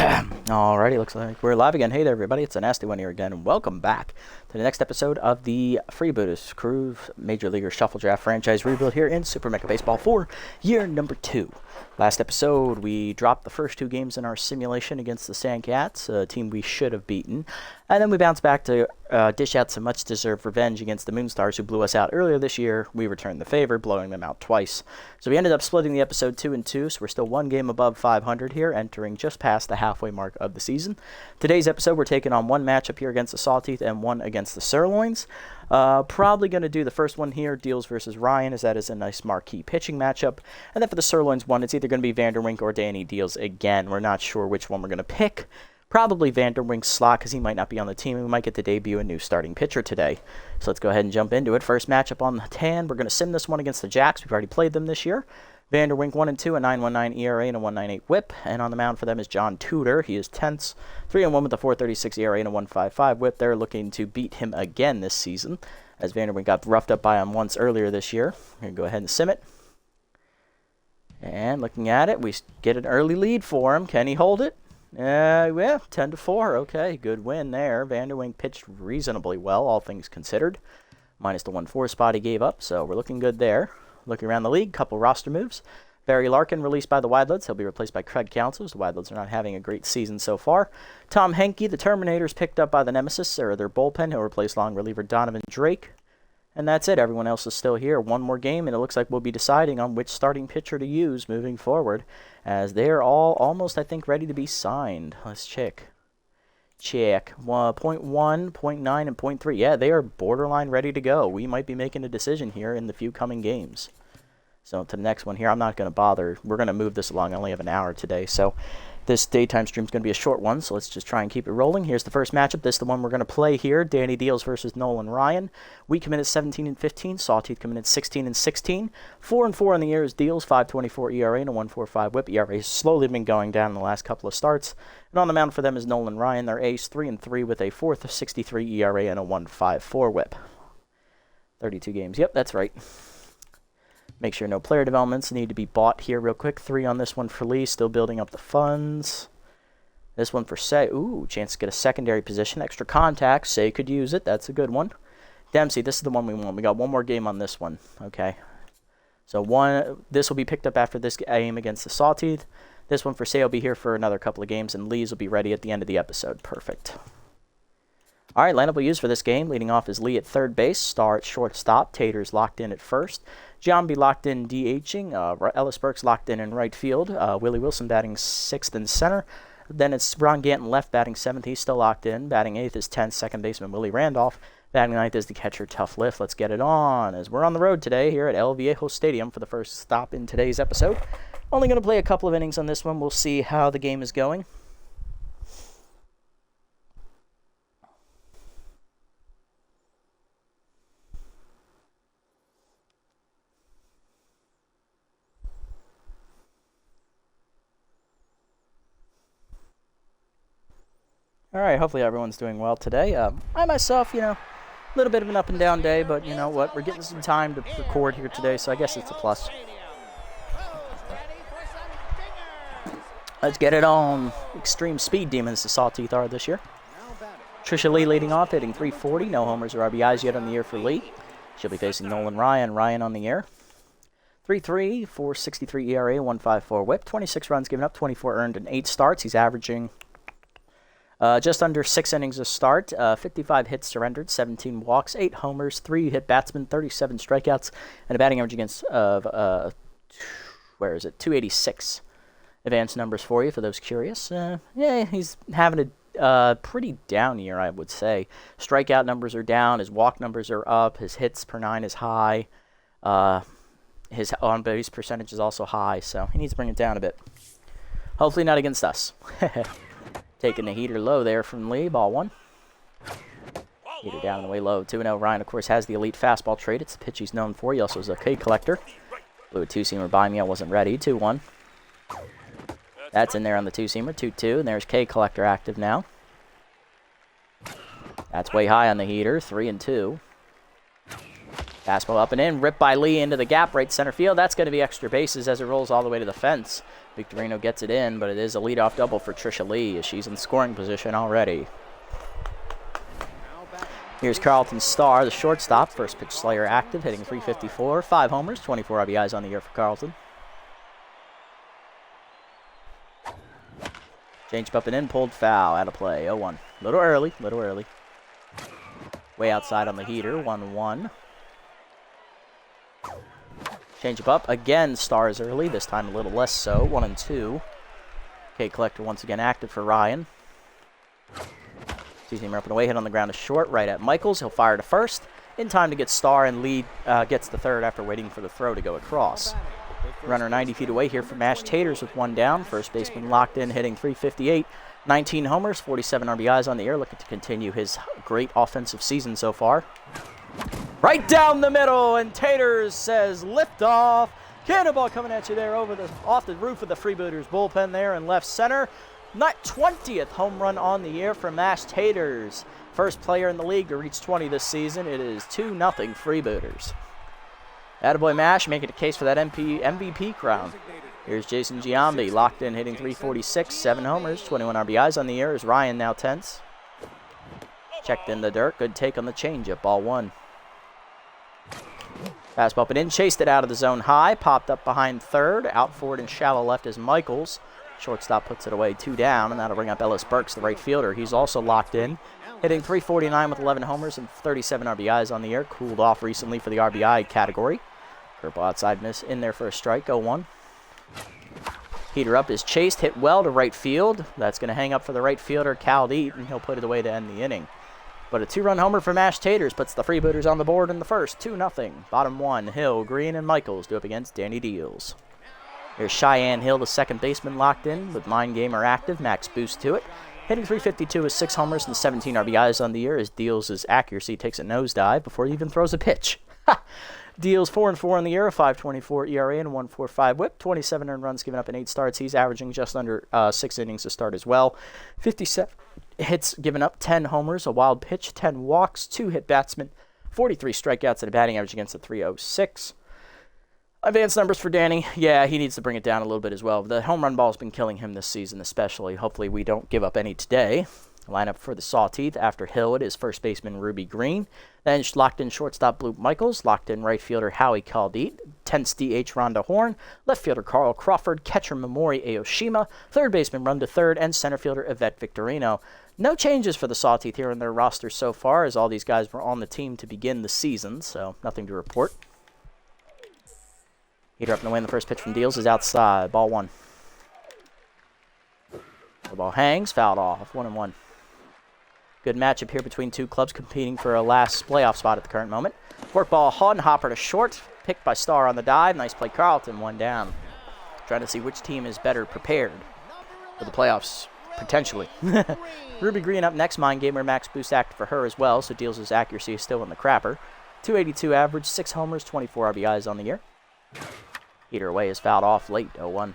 Alrighty, looks like we're live again. Hey there, everybody. It's a nasty one here again, and welcome back to the next episode of the Freebooters Crew Major Leaguer Shuffle Draft franchise rebuild here in Super Mega Baseball for year number 2. Last episode, we dropped the first 2 games in our simulation against the Sandcats, a team we should have beaten, and then we bounced back to dish out some much-deserved revenge against the Moonstars, who blew us out earlier this year. We returned the favor, blowing them out twice. So we ended up splitting the episode 2 and 2, so we're still 1 game above 500 here, entering just past the halfway mark of the season. Today's episode, we're taking on 1 matchup here against the Sawteeth and 1 against the Sirloins. Probably going to do the first one here, Deals versus Ryan, as that is a nice marquee pitching matchup. And then for the Sirloins one, it's either going to be Vanderwink or Danny Deals again. We're not sure which one we're going to pick. Probably Vanderwink's slot, because he might not be on the team, and we might get to debut a new starting pitcher today. So let's go ahead and jump into it. First matchup on the tan, we're going to sim this one against the Jacks. We've already played them this year. Vanderwink 1 and 2, a 9.19 ERA and a 1.98 WHIP. And on the mound for them is John Tudor. He is tenths, 3 and 1 with a 4.36 ERA and a 1.55 WHIP. They're looking to beat him again this season, as Vanderwink got roughed up by him once earlier this year. We're going to go ahead and sim it. And looking at it, we get an early lead for him. Can he hold it? Yeah, 10-4. Okay, good win there. Vanderwink pitched reasonably well, all things considered. Minus the 1-4 spot he gave up, so we're looking good there. Looking around the league, couple roster moves. Barry Larkin released by the Widelouds. He'll be replaced by Craig Counsels. The Widelouds are not having a great season so far. Tom Henke, the Terminators, picked up by the Nemesis, or their bullpen. He'll replace long reliever Donovan Drake. And that's it. Everyone else is still here. 1 more game, and it looks like we'll be deciding on which starting pitcher to use moving forward, as they're all almost, I think, ready to be signed. Let's check. 0.1, 0.9, and 0.3. Yeah, they are borderline ready to go. We might be making a decision here in the few coming games. So to the next one here, I'm not going to bother. We're going to move this along. I only have an hour today, so this daytime stream is going to be a short one, so let's just try and keep it rolling. Here's the first matchup. This is the one we're going to play here. Danny Deals versus Nolan Ryan. We come in at 17 and 15. Sawteeth come in at 16 and 16. 4 and 4 in the year is Deals, 5.24 ERA and a 1.45 WHIP. ERA has slowly been going down in the last couple of starts. And on the mound for them is Nolan Ryan, their ace, 3 and 3 with a 4.63 ERA and a 1.54 WHIP. 32 games. Yep, that's right. Make sure no player developments need to be bought here real quick. 3 on this one for Lee, still building up the funds. This one for Say. Ooh, chance to get a secondary position. Extra contact. Say could use it. That's a good one. Dempsey, this is the one we want. We got 1 more game on this one. Okay. So this will be picked up after this game against the Sawteeth. This one for Say will be here for another couple of games, and Lee's will be ready at the end of the episode. Perfect. All right, lineup we use for this game. Leading off is Lee at third base. Star at shortstop. Tater's locked in at first. Jambi locked in DHing. Ellis Burks locked in right field. Willie Wilson batting 6th in center. Then it's Ron Ganton left batting 7th. He's still locked in. Batting 8th is 10th. Second baseman Willie Randolph. Batting 9th is the catcher Tough Lift. Let's get it on, as we're on the road today here at El Viejo Stadium for the first stop in today's episode. Only going to play a couple of innings on this one. We'll see how the game is going. All right, hopefully everyone's doing well today. I myself, a little bit of an up and down day, but you know what? We're getting some time to record here today, so I guess it's a plus. Let's get it on. Extreme speed demons the Sawteeth are this year. Trisha Lee leading off, hitting 340. No homers or RBIs yet on the year for Lee. She'll be facing Nolan Ryan. Ryan on the air. 3.3, 4.63 ERA, 1.54 WHIP. 26 runs given up, 24 earned, and 8 starts. He's averaging just under 6 innings a start, 55 hits surrendered, 17 walks, 8 homers, 3 hit batsmen, 37 strikeouts, and a batting average against of 286. Advanced numbers for you for those curious. Yeah, he's having a pretty down year, I would say. Strikeout numbers are down, his walk numbers are up, his hits per 9 is high, his on-base percentage is also high, so he needs to bring it down a bit. Hopefully not against us. Taking the heater low there from Lee, ball 1. Heater down and away low, 2-0. Ryan, of course, has the elite fastball trait. It's the pitch he's known for. He also is a K collector. Blew a 2-seamer by me. I wasn't ready. 2-1. That's in there on the 2-seamer. 2-2, and there's K collector active now. That's way high on the heater. 3-2. Fastball up and in, ripped by Lee into the gap, right center field. That's going to be extra bases as it rolls all the way to the fence. Victorino gets it in, but it is a leadoff double for Trisha Lee as she's in scoring position already. Here's Carlton Starr, the shortstop. First pitch Slayer active, hitting .354, 5 homers, 24 RBIs on the year for Carlton. Changed up and in, pulled foul, out of play, 0-1. Little early. Way outside on the heater, 1-1. Change up, again, Stars early, this time a little less so, 1-2. K Collector once again active for Ryan. Sees him up and away, hit on the ground to short, right at Michaels. He'll fire to first, in time to get Starr, and lead gets the third after waiting for the throw to go across. Runner 90 feet away here from Ash Taters with 1 down. First baseman locked in, hitting .358. 19 homers, 47 RBIs on the year, looking to continue his great offensive season so far. Right down the middle, and Taters says lift off. Cannonball coming at you there off the roof of the Freebooters bullpen there in left center. 20th home run on the year from Ash Taters. First player in the league to reach 20 this season. It is 2-0 Freebooters. Attaboy Mash making a case for that MVP crown. Here's Jason Giambi, locked in, hitting .346, 7 homers, 21 RBIs on the year as Ryan now tense. Checked in the dirt, good take on the changeup, ball 1. Fastball up and in, chased it out of the zone high, popped up behind third, out forward and shallow left is Michaels. Shortstop puts it away, 2 down, and that'll bring up Ellis Burks, the right fielder. He's also locked in, hitting .349 with 11 homers and 37 RBIs on the year. Cooled off recently for the RBI category. Curveball outside miss in there for a strike, 0-1. Heater up is chased, hit well to right field. That's going to hang up for the right fielder, Cal Deet, and he'll put it away to end the inning. But a 2-run homer from Ash Taters puts the Freebooters on the board in the first, 2-0. Bottom 1, Hill, Green, and Michaels do up against Danny Deals. Here's Cheyenne Hill, the second baseman, locked in with Mind Gamer active, max boost to it. Hitting .352 with 6 homers and 17 RBIs on the year as Deals' accuracy takes a nosedive before he even throws a pitch. Deals 4-4 on the year, a .524 ERA and a 1.45 WHIP, 27 earned runs given up in 8 starts. He's averaging just under 6 innings to start as well. 57 hits given up, 10 homers, a wild pitch, 10 walks, 2 hit batsmen, 43 strikeouts, and a batting average against a .306. Advanced numbers for Danny. Yeah, he needs to bring it down a little bit as well. The home run ball's been killing him this season especially. Hopefully we don't give up any today. Lineup for the Sawteeth after Hill, it is first baseman Ruby Green. Then locked in shortstop Bloop Michaels, locked in right fielder Howie Caldeet, 10th DH Rhonda Horn, left fielder Carl Crawford, catcher Mamori Aoshima, third baseman run to third, and center fielder Yvette Victorino. No changes for the Sawteeth here in their roster so far, as all these guys were on the team to begin the season, so nothing to report. Heater up and away, and the first pitch from Deals is outside, ball 1. The ball hangs, fouled off, 1-1. Good matchup here between two clubs competing for a last playoff spot at the current moment. Fork ball, Hopper to short, picked by Starr on the dive. Nice play, Carlton, 1 down. Trying to see which team is better prepared for the playoffs, potentially. Ruby Green up next, Mind Gamer, max boost active for her as well, so Deals' accuracy is still in the crapper. 282 average, 6 homers, 24 RBIs on the year. Heater away is fouled off late, 0-1.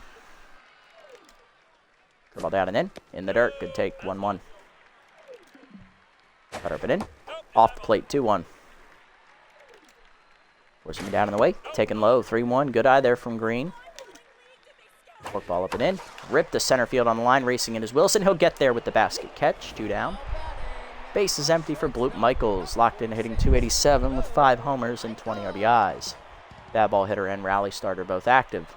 Curveball down and in the dirt, good take, 1-1. Cut up and in. Off the plate, 2-1. Forcing him down in the way. Taken low, 3-1. Good eye there from Green. Fork ball up and in. Ripped to center field on the line. Racing in is Wilson. He'll get there with the basket catch. 2 down. Base is empty for Bloop Michaels. Locked in, hitting .287 with 5 homers and 20 RBIs. Bad ball hitter and rally starter both active.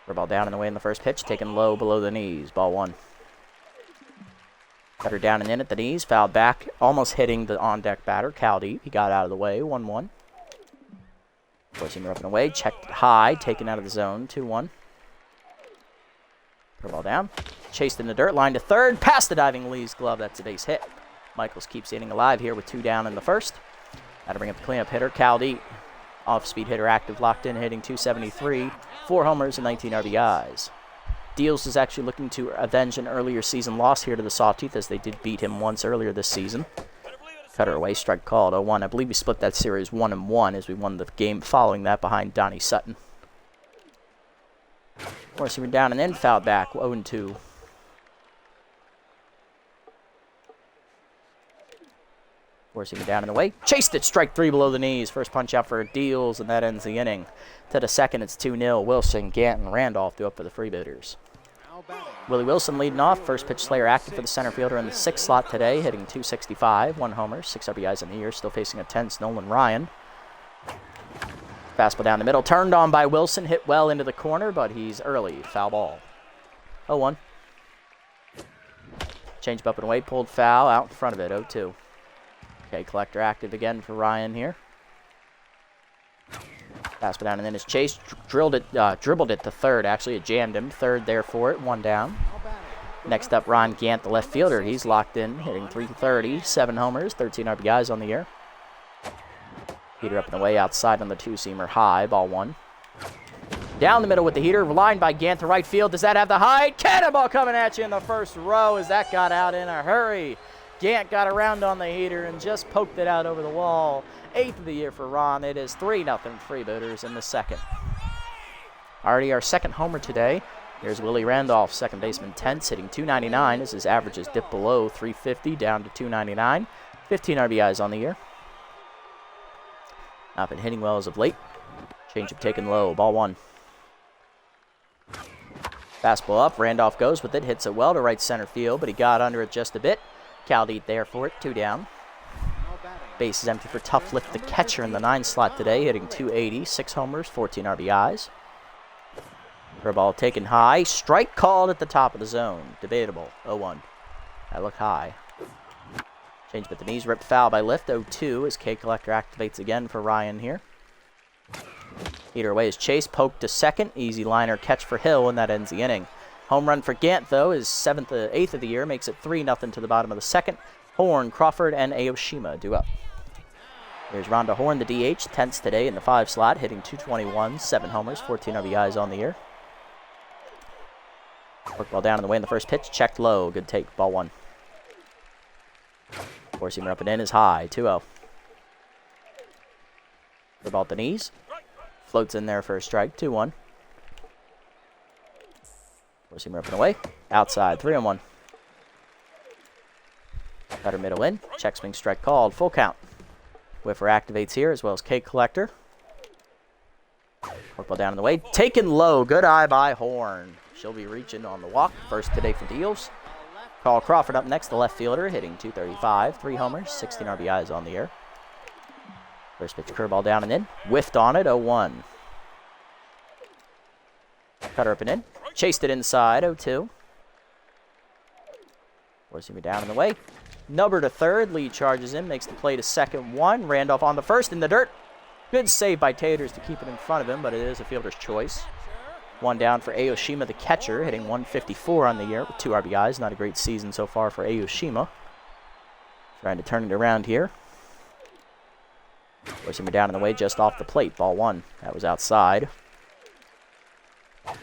Ball down and away in the first pitch. Taken low below the knees. Ball 1. Cutter down and in at the knees, fouled back, almost hitting the on-deck batter, Caldeep. He got out of the way, 1-1. Forcing her up and away, checked high, taken out of the zone, 2-1. Ball down, chased in the dirt, line to third, past the diving Lee's glove, that's a base hit. Michaels keeps the inning alive here with 2 down in the first. That'll bring up the cleanup hitter, Caldeep. Off-speed hitter active, locked in, hitting .273, 4 homers and 19 RBIs. Deals is actually looking to avenge an earlier season loss here to the Sawteeth, as they did beat him once earlier this season. Cutter away, strike called, 0-1. I believe we split that series 1-1 as we won the game following that behind Donnie Sutton. Forcing down and in, fouled back, 0-2. Forcing it down in the way. Chased it. Strike 3 below the knees. First punch out for Deals, and that ends the inning. To the second, it's 2-0. Wilson, Gant, and Randolph do up for the Freebooters. Willie Wilson leading off. First pitch Slayer active for the center fielder in the 6th slot today, hitting .265. 1 homer, 6 RBIs in the year. Still facing a tense Nolan Ryan. Fastball down the middle. Turned on by Wilson. Hit well into the corner, but he's early. Foul ball. 0-1. Changed up and away. Pulled foul out in front of it. 0-2. Okay, Collector active again for Ryan here. Fastball down and then his chase. Dribbled it to third. Actually, it jammed him. Third there for it. 1 down. Next up, Ron Gant, the left fielder. He's locked in, hitting .330. 7 homers, 13 RBIs on the year. Heater up and away outside on the 2-seamer high. Ball 1. Down the middle with the heater. Lined by Gant to right field. Does that have the height? Cannonball coming at you in the first row as that got out in a hurry. Gant got around on the heater and just poked it out over the wall. 8th of the year for Ron. It is 3-0 Freebooters in the second. Already our second homer today. Here's Willie Randolph, second baseman, tense, hitting .299 as his averages dip below .350 down to .299. 15 RBIs on the year. Not been hitting well as of late. Changeup taken low. Ball 1. Fastball up. Randolph goes with it. Hits it well to right center field, but he got under it just a bit. Caldeet there for it. 2 down. Base is empty for Tough Lift, the catcher in the 9 slot today, hitting .280. 6 homers, 14 RBIs. Curveball taken high. Strike called at the top of the zone. Debatable. 0-1. That looked high. Change with the knees. Ripped foul by Lift. 0-2 as K Collector activates again for Ryan here. Heater away is Chase. Poked to second. Easy liner catch for Hill, and that ends the inning. Home run for Gant, though, is 8th of the year. Makes it 3-0 to the bottom of the second. Horn, Crawford, and Aoshima do up. Here's Rhonda Horn, the DH. Tense today in the 5 slot, hitting .221. 7 homers, 14 RBIs on the year. Work ball down in the way in the first pitch. Checked low. Good take. Ball 1. Four-seamer up and in is high. 2-0. The ball at the knees. Floats in there for a strike. 2-1. Four-seamer up and away. Outside. 3-1. Cutter middle in. Check swing strike called. Full count. Whiffer activates here as well as K Collector. Work ball down in the way. Taken low. Good eye by Horn. She'll be reaching on the walk. First today for Deals. Carl Crawford up next, the left fielder, hitting .235. 3 homers, 16 RBIs on the year. First pitch curveball down and in. Whiffed on it. 0-1. Cutter up and in. Chased it inside. 0-2. Forcing me down in the way. Nubber to third. Lee charges in. Makes the play to second. 1. Randolph on the first in the dirt. Good save by Taters to keep it in front of him, but it is a fielder's choice. 1 down for Aoshima, the catcher, hitting .154 on the year with 2 RBIs. Not a great season so far for Aoshima. Trying to turn it around here. Forcing me down in the way just off the plate. Ball 1. That was outside.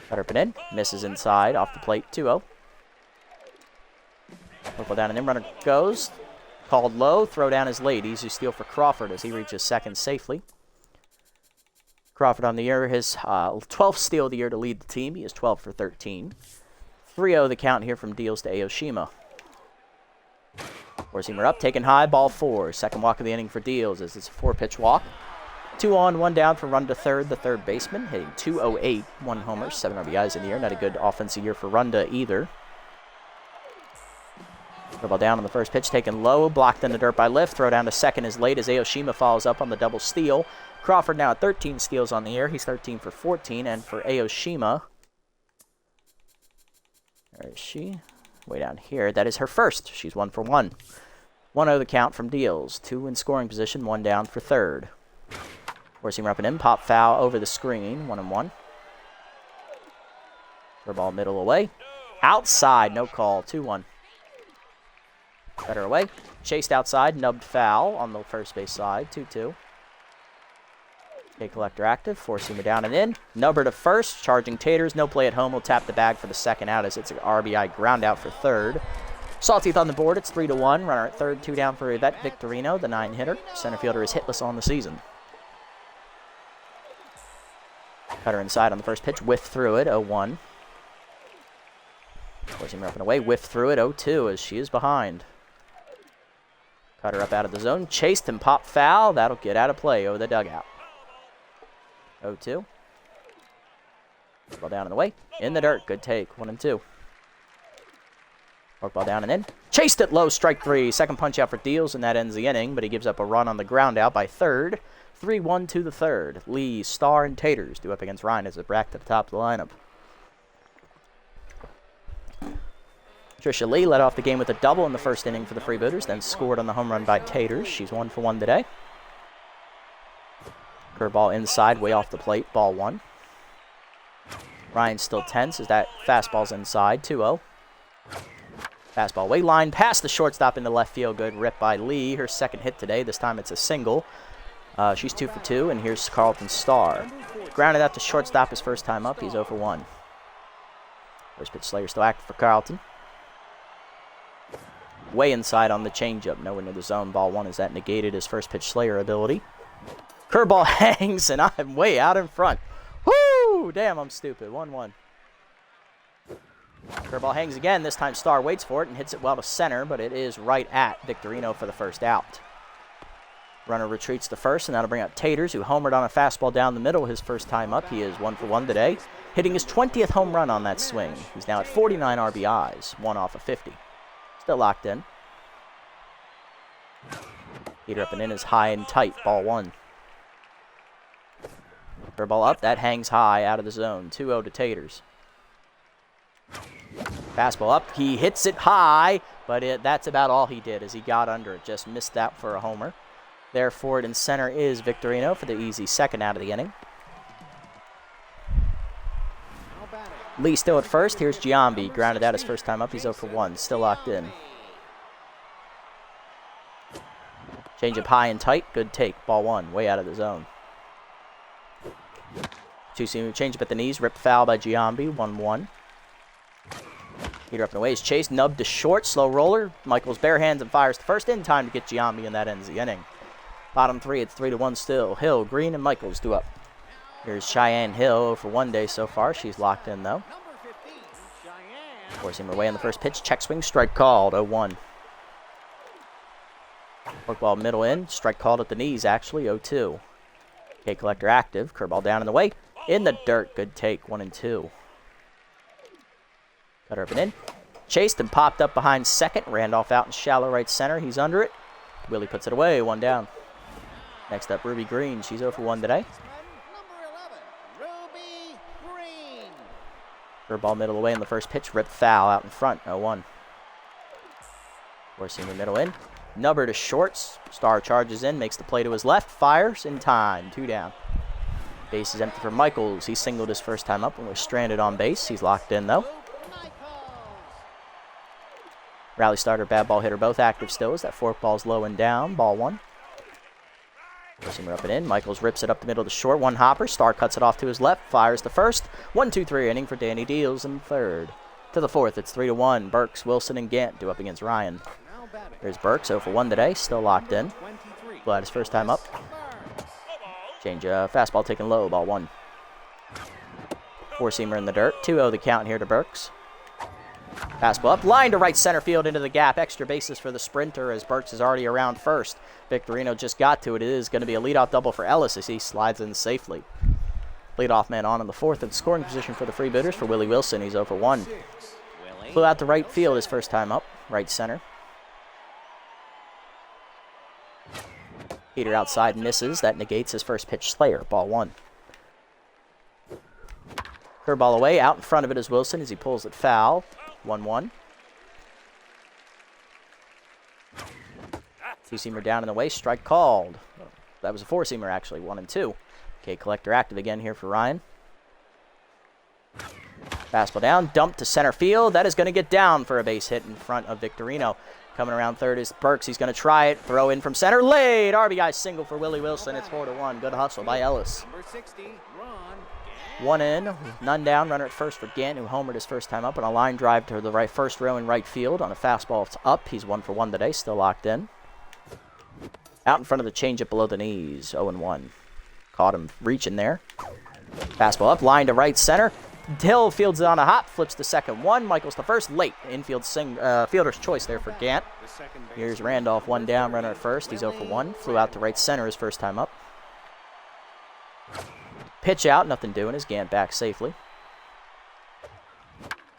Cutter up and in. Misses inside off the plate. 2-0. Ball down and in. Runner goes. Called low. Throw down is late. Easy steal for Crawford as he reaches second safely. Crawford on the year, his 12th steal of the year to lead the team. He is 12 for 13. 3-0 the count here from Deals to Aoshima. Four-seamer up, taken high, ball 4. Second walk of the inning for Deals as it's a 4-pitch walk. 2 on, 1 down for Runda third, the third baseman, hitting .208. 1 homer, 7 RBIs in the year. Not a good offensive year for Runda either. Ball down on the first pitch, taken low, blocked in the dirt by Lift. Throw down to second is late as Aoshima follows up on the double steal. Crawford now at 13 steals on the year. He's 13 for 14. And for Aoshima, where is she? Way down here. That is her first. She's 1 for 1. 1-0 the count from Deals. 2 in scoring position, 1 down for third. Four-seamer up and in. Pop foul over the screen. 1-1. Ball middle away. Outside. No call. 2-1. Better away. Chased outside. Nubbed foul on the first base side. 2-2. K Collector active. Four-seamer down and in. Nubber to first. Charging Taters. No play at home. Will tap the bag for the second out as it's an RBI ground out for third. Sawteeth on the board. It's 3-1. Runner at third. 2 down for Yvette Victorino, the 9-hitter. Center fielder is hitless on the season. Cutter inside on the first pitch. Whiff through it. 0-1. Four-seamer up and away. Whiff through it. 0-2 as she is behind. Cutter up out of the zone. Chased and popped foul. That'll get out of play over the dugout. 0-2. Ball down and away. In the dirt. Good take. 1 and 2. Ball down and in. Chased it low. Strike 3. Second punch out for Deals, and that ends the inning. But he gives up a run on the ground out by third. 3-1 to the third. Lee, Star, and Taters do up against Ryan as it back to the top of the lineup. Trisha Lee led off the game with a double in the first inning for the Freebooters, then scored on the home run by Taters. She's 1 for 1 today. Curveball inside, way off the plate, ball 1. Ryan's still tense as that fastball's inside, 2-0. Fastball way line, past the shortstop into left field, good rip by Lee. Her second hit today, this time it's a single. She's 2 for 2, and here's Carlton Starr. Grounded out to shortstop his first time up, he's 0 for 1. First pitch Slayer still active for Carlton. Way inside on the changeup, nowhere near the zone. Ball 1 as that negated his first pitch Slayer ability. Curveball hangs, and I'm way out in front. Woo! Damn, I'm stupid. 1-1. Curveball hangs again. This time Starr waits for it and hits it well to center, but it is right at Victorino for the first out. Runner retreats to first, and that'll bring up Taters, who homered on a fastball down the middle his first time up. He is 1 for 1 today, hitting his 20th home run on that swing. He's now at 49 RBIs, 1 off of 50. Still locked in. Heater up and in is high and tight. Ball 1. Curveball up. That hangs high out of the zone. 2-0 to Taters. Fastball up. He hits it high, but that's about all he did as he got under it. Just missed that for a homer. There forward and center is Victorino for the easy second out of the inning. Lee still at first. Here's Giambi. Grounded out his first time up. He's 0 for 1. Still locked in. Change up high and tight. Good take. Ball 1. Way out of the zone. 2-seam change up at the knees. Ripped foul by Giambi. 1-1. Heater up and away is chased. Nubbed to short. Slow roller. Michaels bare hands and fires to first in time to get Giambi, and that ends the inning. Bottom 3. It's 3-1 still. Hill, Green, and Michaels do up. Here's Cheyenne Hill for 1 day so far. She's locked in, though. Forcing her away on the first pitch. Check swing. Strike called. 0-1. Forkball middle in. Strike called at the knees, actually. 0-2. K Collector active. Curveball down in the way. In the dirt. Good take. 1 and 2. Cutter up and in. Chased and popped up behind second. Randolph out in shallow right center. He's under it. Willie puts it away. 1 down. Next up, Ruby Green. She's 0 for 1 today. Curveball middle away in the first pitch. Rip foul out in front. 0-1. Forcing the middle in. Nubber to shorts. Starr charges in. Makes the play to his left. Fires in time. 2 down. Base is empty for Michaels. He singled his first time up and was stranded on base. He's locked in, though. Rally starter, bad ball hitter, both active still as that forkball's low and down. Ball 1. Forcing her up and in. Michaels rips it up the middle to short. 1 hopper. Starr cuts it off to his left. Fires the first. 1-2-3 inning for Danny Deals in third. To the fourth, it's 3-1. Burks, Wilson, and Gant do up against Ryan. There's Burks, 0 for 1 today. Still locked in. Glad his first time up. Change fastball taken low. Ball 1. Four-seamer in the dirt. 2-0 the count here to Burks. Fastball up, line to right center field into the gap. Extra bases for the sprinter as Burks is already around first. Victorino just got to it. It is going to be a leadoff double for Ellis as he slides in safely. Leadoff man on in the fourth at scoring position for the Freebooters for Willie Wilson. He's 0 for 1. Flew out to right field his first time up, right center. Heater outside misses. That negates his first pitch Slayer. Ball 1. Curveball away. Out in front of it is Wilson as he pulls it foul. 1-1. Two-seamer down in the way. Strike called. That was a four-seamer, actually. 1 and 2. K Collector active again here for Ryan. Fastball down. Dumped to center field. That is going to get down for a base hit in front of Victorino. Coming around third is Burks. He's going to try it. Throw in from center. Late. RBI single for Willie Wilson. It's 4-1. Good hustle by Ellis. 1 in, none down. Runner at first for Gant, who homered his first time up on a line drive to the right first row in right field on a fastball. It's up. He's 1 for 1 today. Still locked in. Out in front of the changeup below the knees. 0-1. Caught him reaching there. Fastball up, line to right center. Hill fields it on a hop, flips the second one. Michaels the first, late. Infield fielder's choice there for Gant. Here's Randolph, one down, runner at first. He's 0 for 1. Flew out to right center his first time up. Pitch out, nothing doing as Gant back safely.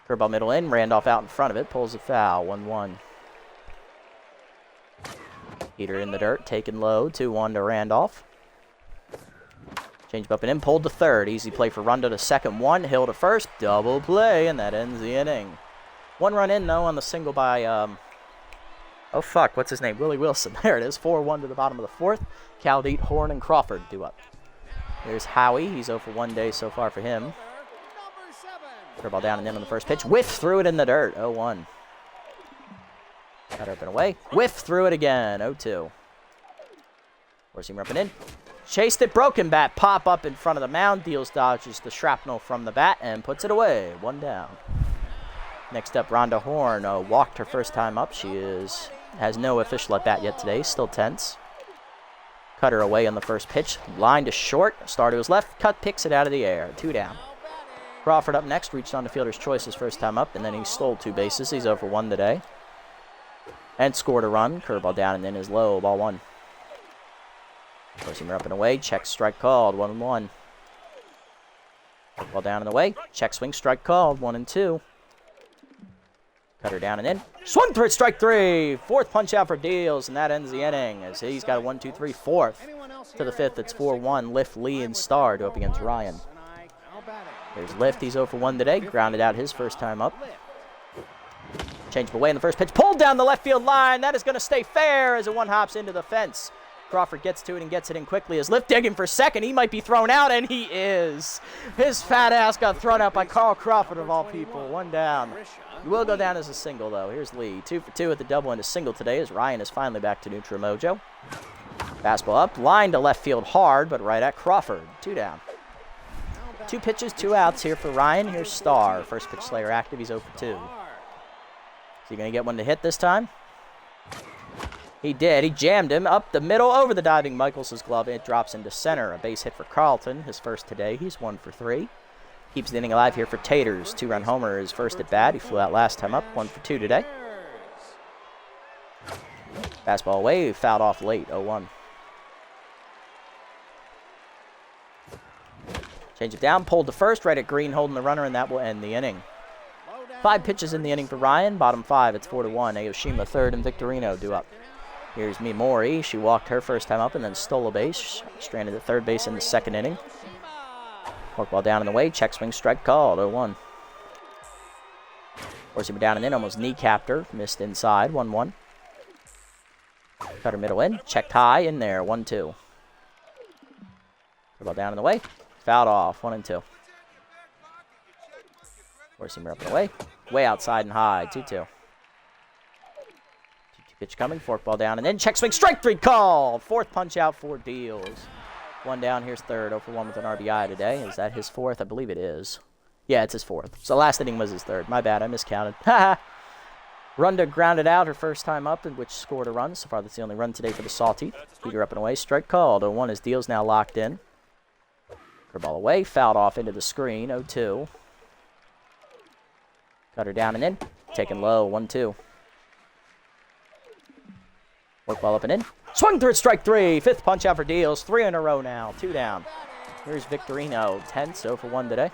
Curveball middle in, Randolph out in front of it, pulls a foul, 1-1. Heater in the dirt, taken low, 2-1 to Randolph. Change up and in, pulled to third. Easy play for Rundo to second, 1. Hill to first, double play, and that ends the inning. 1 run in, though, on the single by, oh, fuck, what's his name? Willie Wilson. There it is, 4-1 to the bottom of the 4th. Caldeet, Horn, and Crawford due up. There's Howie. He's 0 for 1 day so far for him. Curveball down and in on the first pitch. Whiff threw it in the dirt, 0-1. Got up and away. Whiff threw it again, 0-2. Four-seamer up and in. Chased it, broken bat. Pop up in front of the mound. Deals, dodges the shrapnel from the bat and puts it away. 1 down. Next up, Rhonda Horn walked her first time up. She has no official at bat yet today. Still tense. Cut her away on the first pitch. Line to short. Star to his left. Cut, picks it out of the air. 2 down. Crawford up next. Reached on to fielder's choice his first time up, and then he stole 2 bases. He's 0 for 1 today. And scored a run. Curveball down and in is low. Ball 1. Four-seamer up and away. Check, strike called. 1-1. Ball down and away. Check, swing, strike called. 1-2. Cutter down and in. Swung through it, strike 3. 4th punch out for Deals, and that ends the inning as he's got a 1-2-3 4th. To the 5th, it's 4-1. Lift, Lee, and Star to up against Ryan. There's Lift. He's 0 for 1 today. Grounded out his first time up. Change away in the first pitch. Pulled down the left field line. That is going to stay fair as it 1-hops into the fence. Crawford gets to it and gets it in quickly as Lift digging for second. He might be thrown out, and he is. His fat ass got thrown out by Carl Crawford, of all people. 1 down. He will go down as a single, though. Here's Lee. 2 for 2 at the double and a single today as Ryan is finally back to neutral mojo. Fastball up. Line to left field hard, but right at Crawford. 2 down. 2 pitches, 2 outs here for Ryan. Here's Star. First pitch Slayer active. He's 0 for 2. Is he going to get one to hit this time? He did. He jammed him up the middle over the diving Michaels' glove. It drops into center. A base hit for Carlton. His first today. He's 1 for 3. Keeps the inning alive here for Taters. 2-run homer his first at bat. He flew out last time up. 1 for 2 today. Fastball away. Fouled off late. 0-1. Change it down. Pulled to first. Right at Green holding the runner, and that will end the inning. 5 pitches in the inning for Ryan. Bottom 5. It's 4-1. Ayoshima third and Victorino due up. Here's Mimori. She walked her first time up and then stole a base. Stranded at third base in the second inning. Forkball down in the way. Check, swing, strike called. 0-1. Forcing down and in. Almost kneecapped her. Missed inside. 1-1. Cutter middle in. Checked high in there. 1-2. Forkball down in the way. Fouled off. 1-2. Forcing her up and away. Way outside and high. 2-2. Pitch coming, forkball down, and then check swing, strike 3 called. 4th punch out for Deals. 1 down, here's third, 0 for 1 with an RBI today. Is that his 4th? I believe it is. Yeah, it's his 4th. So last inning was his 3rd. My bad, I miscounted. Haha. Runda grounded out her first time up, in which scored a run. So far, that's the only run today for the Sawteeth. Heater up and away, strike called. 0-1 as Deals now locked in. Curveball away, fouled off into the screen. 0-2. Cutter down and in. Taken low, 1-2. Work ball up and in. Swung through it, strike 3. 5th punch out for Deals. 3 in a row now. 2 down. Here's Victorino. Tense, 0 for 1 today.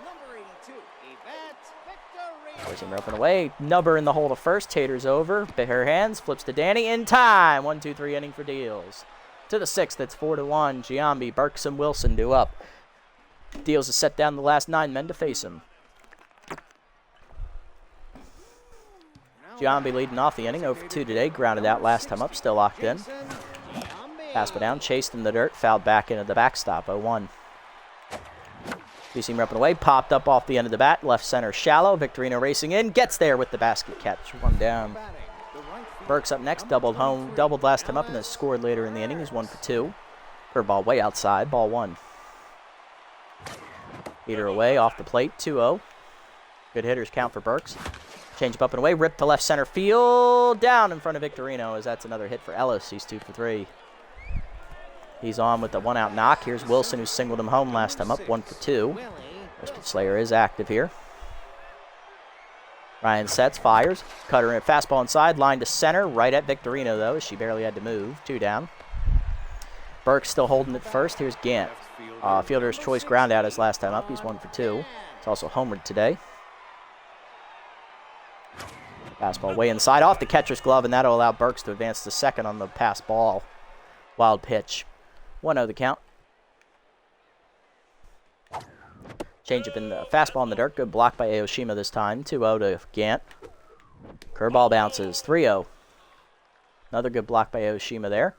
Forcing her up and away. Nubber in the hole to first. Taters over. Her hands. Flips to Danny. In time. 1-2-3 inning for Deals. To the 6th. It's 4-1. Giambi, Burks, and Wilson due up. Deals has set down the last 9 men to face him. Giambi leading off the inning, 0 for 2 today. Grounded out last time up, still locked in. Fastball down, chased in the dirt, fouled back into the backstop, 0-1. Two-seamer up and away, popped up off the end of the bat, left center shallow. Victorino racing in, gets there with the basket catch, 1 down. Burks up next, doubled last time up, and then scored later in the inning. He's 1 for 2. Curveball way outside, ball 1. Heater away, off the plate, 2-0. Good hitters count for Burks. Change up and away, rip to left center field, down in front of Victorino as that's another hit for Ellis. He's 2 for 3. He's on with the 1-out knock. Here's Wilson, who singled him home last time up, 1 for 2. First pitch Slayer is active here. Ryan sets, fires. Cutter in, fastball inside, line to center. Right at Victorino, though, as she barely had to move. 2 down. Burke's still holding it first. Here's Gant. Fielder's choice ground out his last time up. He's 1 for 2. It's also homered today. Fastball way inside off the catcher's glove, and that'll allow Burks to advance to second on the pass ball. Wild pitch. 1-0 the count. Changeup in the fastball in the dirt. Good block by Aoshima this time. 2-0 to Gant. Curveball bounces. 3-0. Another good block by Aoshima there.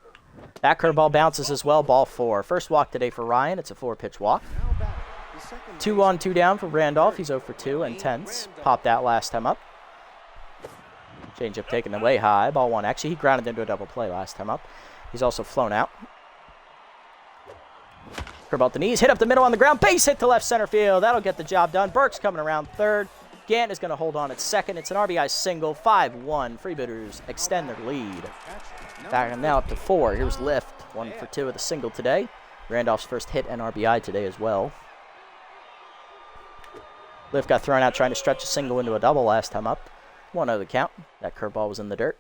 That curveball bounces as well. Ball 4. First walk today for Ryan. It's a 4-pitch walk. 2 on, 2 down for Randolph. He's 0 for 2 and tenths. Popped out last time up. Changeup taken away high. Ball 1. Actually, he grounded into a double play last time up. He's also flown out. Curveball at the knees. Hit up the middle on the ground. Base hit to left center field. That'll get the job done. Burke's coming around third. Gant is going to hold on at second. It's an RBI single. 5-1. Freebooters extend their lead. Back now up to 4. Here's Lift. 1 for 2 with a single today. Randolph's first hit and RBI today as well. Lift got thrown out trying to stretch a single into a double last time up. 1-0 the count. That curveball was in the dirt.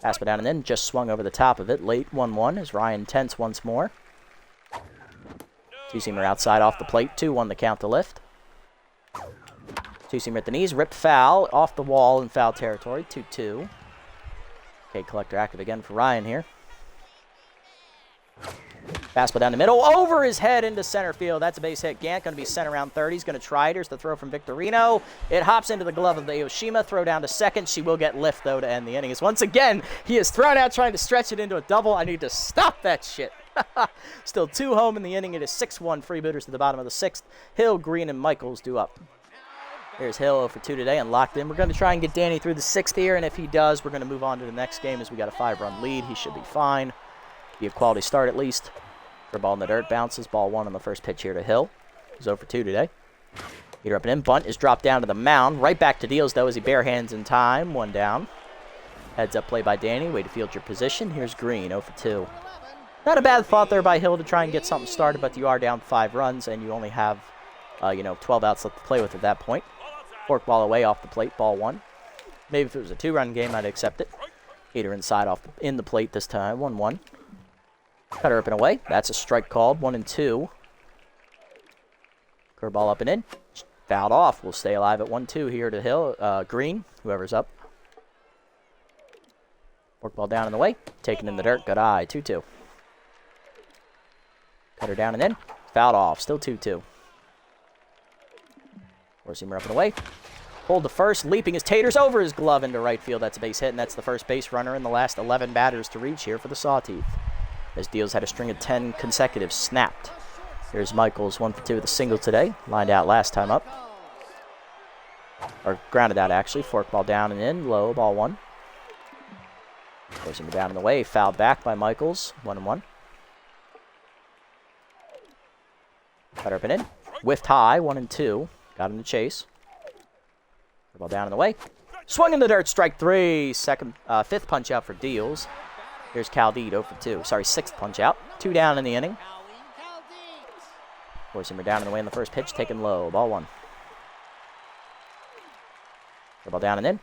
Fastball down and in. Just swung over the top of it. Late 1-1 as Ryan tense once more. Two-seamer outside off the plate. 2-1 the count to Lift. Two-seamer at the knees. Ripped foul off the wall in foul territory. 2-2. Okay, collector active again for Ryan here. Fastball down the middle, over his head into center field. That's a base hit. Gant going to be sent around third. He's going to try it. Here's the throw from Victorino. It hops into the glove of the Aoshima. Throw down to second. She will get Lift, though, to end the inning. As once again, he is thrown out trying to stretch it into a double. I need to stop that shit. Still 2 home in the inning. It is 6-1 Freebooters to the bottom of the 6th. Hill, Green, and Michaels do up. Here's Hill 0 for 2 today and locked in. We're going to try and get Danny through the 6th here, and if he does, we're going to move on to the next game as we got a 5-run lead. He should be fine. Be a quality start at least. For ball in the dirt, bounces. Ball 1 on the first pitch here to Hill. He's 0 for 2 today. Heater up and in. Bunt is dropped down to the mound. Right back to Deals, though, as he bare hands in time. 1 down. Heads up play by Danny. Way to field your position. Here's Green, 0 for 2. Not a bad thought there by Hill to try and get something started, but you are down 5 runs, and you only have, 12 outs left to play with at that point. Fork ball away off the plate, ball 1. Maybe if it was a 2-run game, I'd accept it. Heater inside in the plate this time, 1-1. Cutter up and away. That's a strike called, 1-2. Curveball up and in. Fouled off. We'll stay alive at 1-2 here to Hill. Green, whoever's up. Forkball down and away. Taken in the dirt. Good eye. 2-2. Cutter down and in. Fouled off. Still 2-2. Four-seamer up and away. Pulled to first. Leaping his taters over his glove into right field. That's a base hit, and that's the first base runner in the last 11 batters to reach here for the Sawteeth. As Deals had a string of 10 consecutive snapped. Here's Michaels, 1 for 2 with a single today. Lined out last time up. Or grounded out, actually. Forkball down and in. Low, ball 1. Forcing him down in the way. Fouled back by Michaels. 1-1. Cutter up and in. Whiffed high. 1-2. Got him to chase. Ball down in the way. Swung in the dirt. Strike 3. Fifth punch out for Deals. Here's Caldede, 0 for 2. Sorry, 6th punch out. 2 down in the inning. Forcing her down in the way in the first pitch. Taken low. Ball 1. Ball down and in.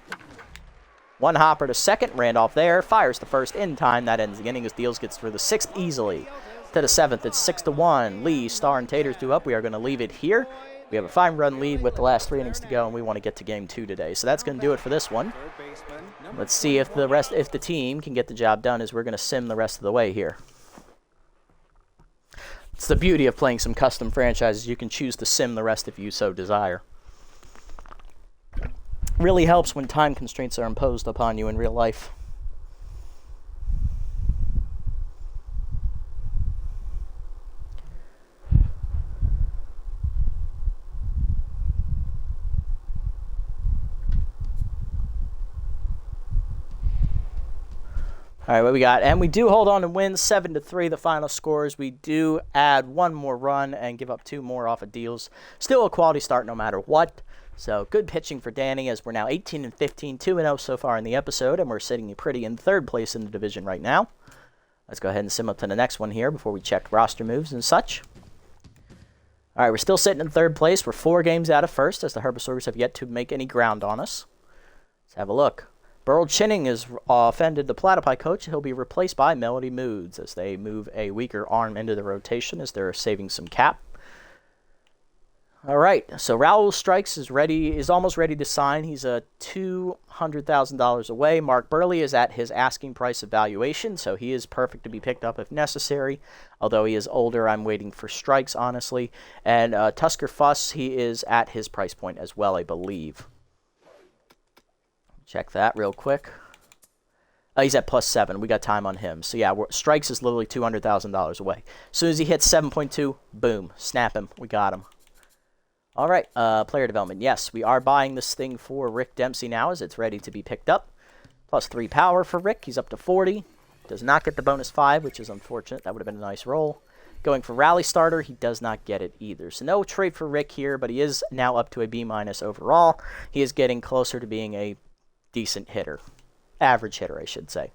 1 hopper to second. Randolph there. Fires the first in time. That ends the inning as Deals gets through the 6th easily. To the 7th, it's 6-1. Lee, Star, and Taters do up. We are going to leave it here. We have a 5-run lead with the last 3 innings to go, and we want to get to game 2 today. So that's going to do it for this one. Let's see if the team can get the job done as we're going to sim the rest of the way here. It's the beauty of playing some custom franchises. You can choose to sim the rest if you so desire. Really helps when time constraints are imposed upon you in real life. All right, what we got? And we do hold on to win 7-3, the final scores. We do add 1 more run and give up 2 more off of Deals. Still a quality start no matter what. So good pitching for Danny as we're now 18-15, 2-0 so far in the episode, and we're sitting pretty in 3rd place in the division right now. Let's go ahead and sim up to the next one here before we check roster moves and such. All right, we're still sitting in third place. We're 4 games out of first, as the Herbisaurs have yet to make any ground on us. Let's have a look. Burl Chinning has offended the Platypi coach. He'll be replaced by Melody Moods as they move a weaker arm into the rotation as they're saving some cap. All right, so Raoul Strikes is almost ready to sign. He's $200,000 away. Mark Burley is at his asking price evaluation, so he is perfect to be picked up if necessary. Although he is older, I'm waiting for Strikes, honestly. And Tusker Fuss, he is at his price point as well, I believe. Check that real quick. He's at +7. We got time on him. So yeah, Strikes is literally $200,000 away. As soon as he hits 7.2, boom, snap him. We got him. All right, player development. Yes, we are buying this thing for Rick Dempsey now as it's ready to be picked up. +3 power for Rick. He's up to 40. Does not get the bonus 5, which is unfortunate. That would have been a nice roll. Going for Rally Starter, he does not get it either. So no trade for Rick here, but he is now up to a B- overall. He is getting closer to being a decent hitter. Average hitter, I should say.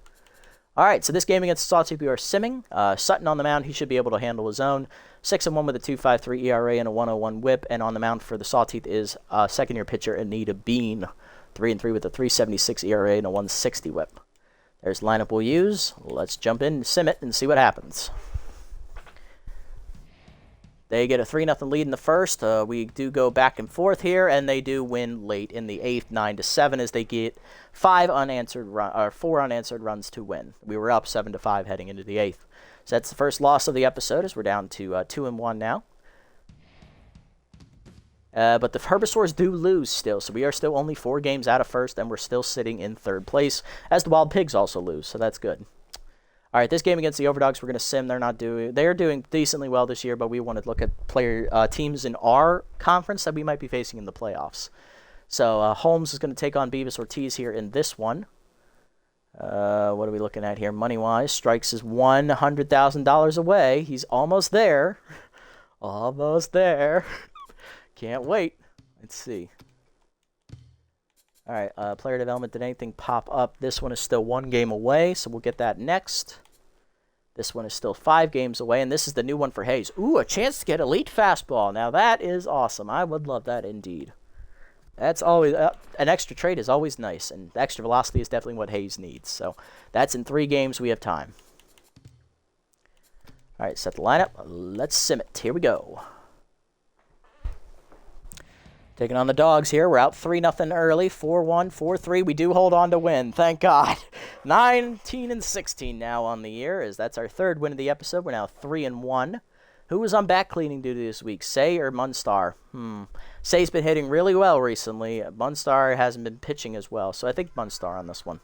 All right, so this game against Sawteeth, we are simming. Sutton on the mound, he should be able to handle his own. 6-1 with a 2.53 ERA and a 1.01 WHIP. And on the mound for the Sawteeth is second-year pitcher Anita Bean, 3-3 with a 3.76 ERA and a 1.60 WHIP. There's the lineup we'll use. Let's jump in, sim it, and see what happens. They get a 3-0 lead in the first. We do go back and forth here, and they do win late in the 8th, 9-7, as they get 4 unanswered runs to win. We were up 7-5 heading into the 8th. So that's the first loss of the episode, as we're down to 2-1 now. But the Herbisaurs do lose still, so we are still only 4 games out of first, and we're still sitting in third place, as the Wild Pigs also lose, so that's good. All right, this game against the Overdogs, we're going to sim. They're doing decently well this year, but we want to look at teams in our conference that we might be facing in the playoffs. So Holmes is going to take on Beavis Ortiz here in this one. What are we looking at here money-wise? Strikes is $100,000 away. He's almost there. Almost there. Can't wait. Let's see. All right, player development, did anything pop up? This one is still 1 game away, so we'll get that next. This one is still 5 games away, and this is the new one for Hayes. Ooh, a chance to get elite fastball. Now that is awesome. I would love that indeed. That's always an extra trade is always nice, and extra velocity is definitely what Hayes needs. So that's in 3 games. We have time. All right, set the lineup. Let's sim it. Here we go. Taking on the Dogs here. We're out 3-0 early. 4-1, 4-3. We do hold on to win. Thank God. 19-16 now on the year, as that's our 3rd win of the episode. We're now 3-1. Who was on back cleaning duty this week, Say or Munstar? Say's been hitting really well recently. Munstar hasn't been pitching as well, so I think Munstar on this one,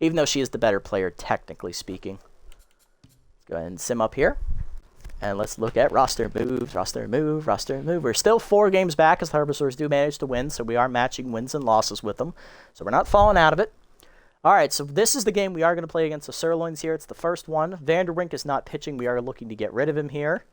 even though she is the better player, technically speaking. Let's go ahead and sim up here. And let's look at roster moves, roster move, roster move. We're still 4 games back as the Herbisaurs do manage to win, so we are matching wins and losses with them. So we're not falling out of it. All right, so this is the game we are going to play against the Sirloins here. It's the first one. Vanderwink is not pitching. We are looking to get rid of him here.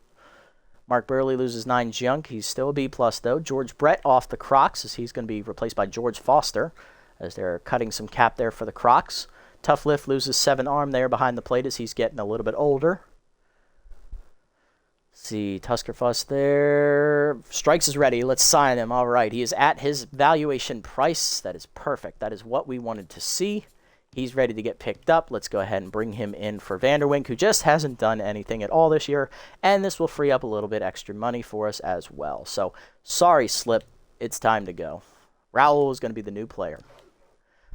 Mark Burley loses 9 junk. He's still a B+, though. George Brett off the Crocs, as he's going to be replaced by George Foster, as they're cutting some cap there for the Crocs. Tough Lift loses 7 arm there behind the plate as he's getting a little bit older. See, Tusker Fuss there. Strikes is ready. Let's sign him. All right. He is at his valuation price. That is perfect. That is what we wanted to see. He's ready to get picked up. Let's go ahead and bring him in for Vanderwink, who just hasn't done anything at all this year. And this will free up a little bit extra money for us as well. So, sorry, Slip. It's time to go. Raoul is going to be the new player.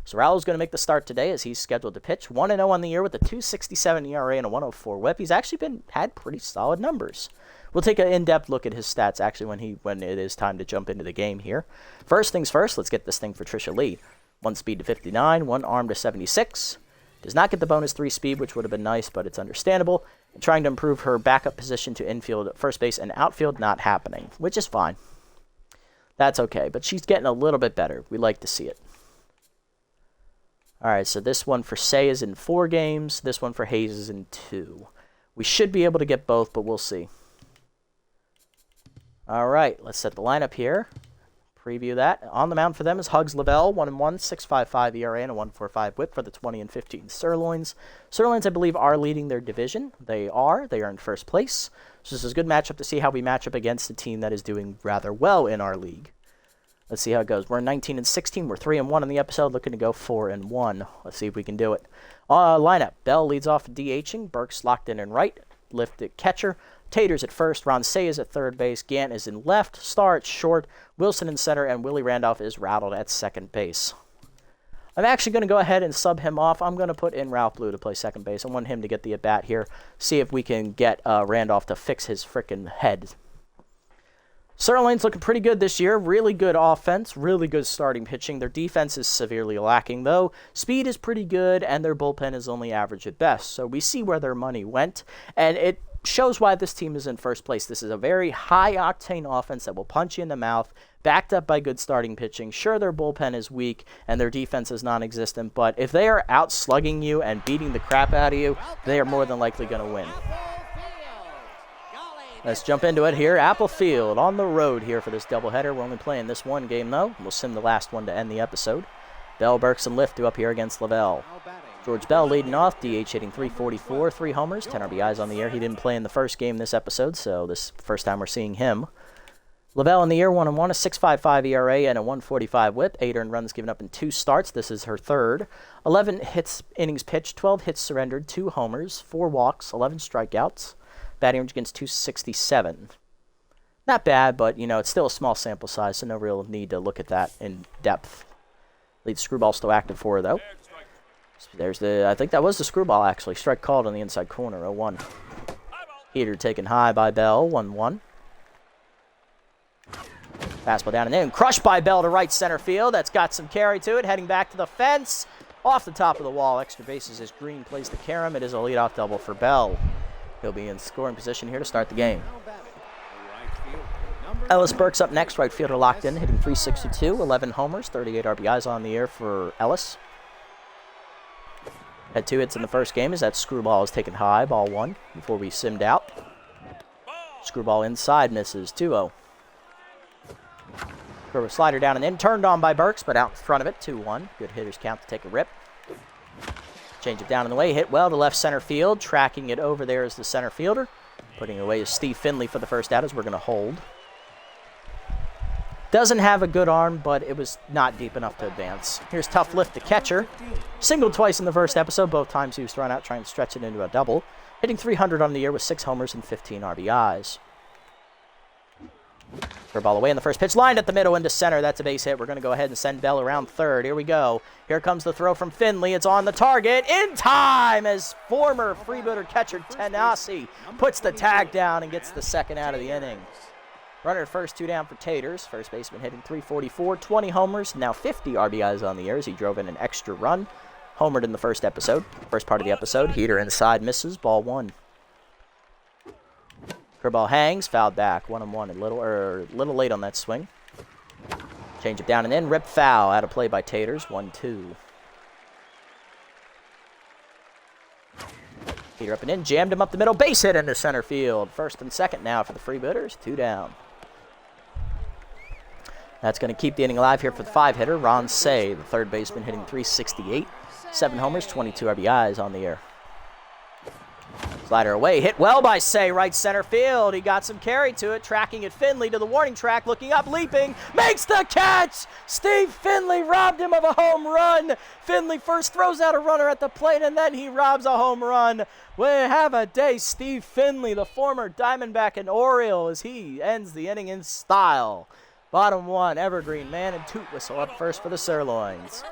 So Raul's going to make the start today as he's scheduled to pitch. 1-0 on the year with a 2.67 ERA and a 1.04 WHIP. He's actually had pretty solid numbers. We'll take an in-depth look at his stats actually when it is time to jump into the game here. First things first, let's get this thing for Trisha Lee. 1 speed to 59, 1 arm to 76. Does not get the bonus 3 speed, which would have been nice, but it's understandable. And trying to improve her backup position to infield, first base, and outfield, not happening, which is fine. That's okay, but she's getting a little bit better. We like to see it. All right, so this one for Say is in 4 games. This one for Hayes is in 2. We should be able to get both, but we'll see. All right, let's set the lineup here. preview that. On the mound for them is Hugs Lavelle, 1-1, 6.55 ERA and a 1.45 WHIP for the 20-15 Sirloins. Sirloins, I believe, are leading their division. They are. They are in first place. So this is a good matchup to see how we match up against a team that is doing rather well in our league. Let's see how it goes. We're 19-16. We're 3-1 in the episode, looking to go 4-1. Let's see if we can do it. Lineup. Bell leads off DHing. Burks locked in right. Lift at catcher. Taters at first. Ron Say is at third base. Gant is in left. Starr at short. Wilson in center. And Willie Randolph is rattled at second base. I'm actually going to go ahead and sub him off. I'm going to put in Ralph Blue to play second base. I want him to get the at-bat here. See if we can get Randolph to fix his frickin' head. Sirloins looking pretty good this year. Really good offense. Really good starting pitching. Their defense is severely lacking, though. Speed is pretty good, and their bullpen is only average at best. So we see where their money went, and it shows why this team is in first place. This is a very high-octane offense that will punch you in the mouth, backed up by good starting pitching. Sure, their bullpen is weak, and their defense is non-existent, but if they are out-slugging you and beating the crap out of you, they are more than likely going to win. Let's jump into it here. Apple Field on the road here for this doubleheader. We're only playing this one game, though. We'll sim the last one to end the episode. Bell, Burks, and Lift up here against Lavelle. George Bell leading off. DH hitting 344, 3 homers, 10 RBIs on the year. He didn't play in the first game this episode, so this first time we're seeing him. Lavelle in the year, 1-1, a 6.55 ERA and a 1.45 WHIP. 8 earned runs given up in 2 starts. This is her third. 11 innings pitched, 12 hits surrendered, 2 homers, 4 walks, 11 strikeouts. Batting average against 267. Not bad, but, you know, it's still a small sample size, so no real need to look at that in depth. Lead screwball still active for her, though. There's the, I think that was the screwball, actually. Strike called on the inside corner, 0-1. Heater taken high by Bell, 1-1. Fastball down and in. Crushed by Bell to right center field. That's got some carry to it. Heading back to the fence. Off the top of the wall. Extra bases as Green plays the carom. It is a leadoff double for Bell. He'll be in scoring position here to start the game. Ellis Burks up next, right fielder locked in, hitting 362, 11 homers, 38 RBIs on the year for Ellis. Had 2 hits in the first game as that screwball is taken high, ball 1, before we simmed out. Screwball inside, misses, 2-0. Curve slider down and in, turned on by Burks, but out in front of it, 2-1. Good hitters count to take a rip. Change it down in the way, hit well to left center field. Tracking it over there is the center fielder. Putting it away is Steve Finley for the first out as we're going to hold. Doesn't have a good arm, but it was not deep enough to advance. Here's tough lift to catcher. Singled twice in the first episode. Both times he was thrown out trying to stretch it into a double. Hitting 300 on the year with 6 homers and 15 RBIs. Ball away in the first pitch, lined at the middle into center. That's a base hit. We're going to go ahead and send Bell around third. Here we go. Here comes the throw from Finley. It's on the target in time as former Freebooter catcher Tanasi puts the tag down and gets the second out of the inning. Runner at first, 2 down for Taters. First baseman hitting 344, 20 homers, now 50 RBIs on the year as he drove in an extra run. Homered in the first part of the episode. Heater inside, misses, ball 1. Curveball hangs, fouled back, 1-1, a little late on that swing. Change it down and in, rip foul, out of play by Taters, 1-2. Heater up and in, jammed him up the middle, base hit into center field. First and second now for the Freebooters, 2 down. That's going to keep the inning alive here for the 5-hitter, Ron Say, the third baseman hitting 368, 7 homers, 22 RBIs on the year. Slider away, hit well by Say, right center field. He got some carry to it, tracking it Finley to the warning track, looking up, leaping, makes the catch! Steve Finley robbed him of a home run. Finley first throws out a runner at the plate, and then he robs a home run. Well, have a day, Steve Finley, the former Diamondback and Oriole, as he ends the inning in style. Bottom 1, Evergreen, man, and toot whistle up first for the Sirloins.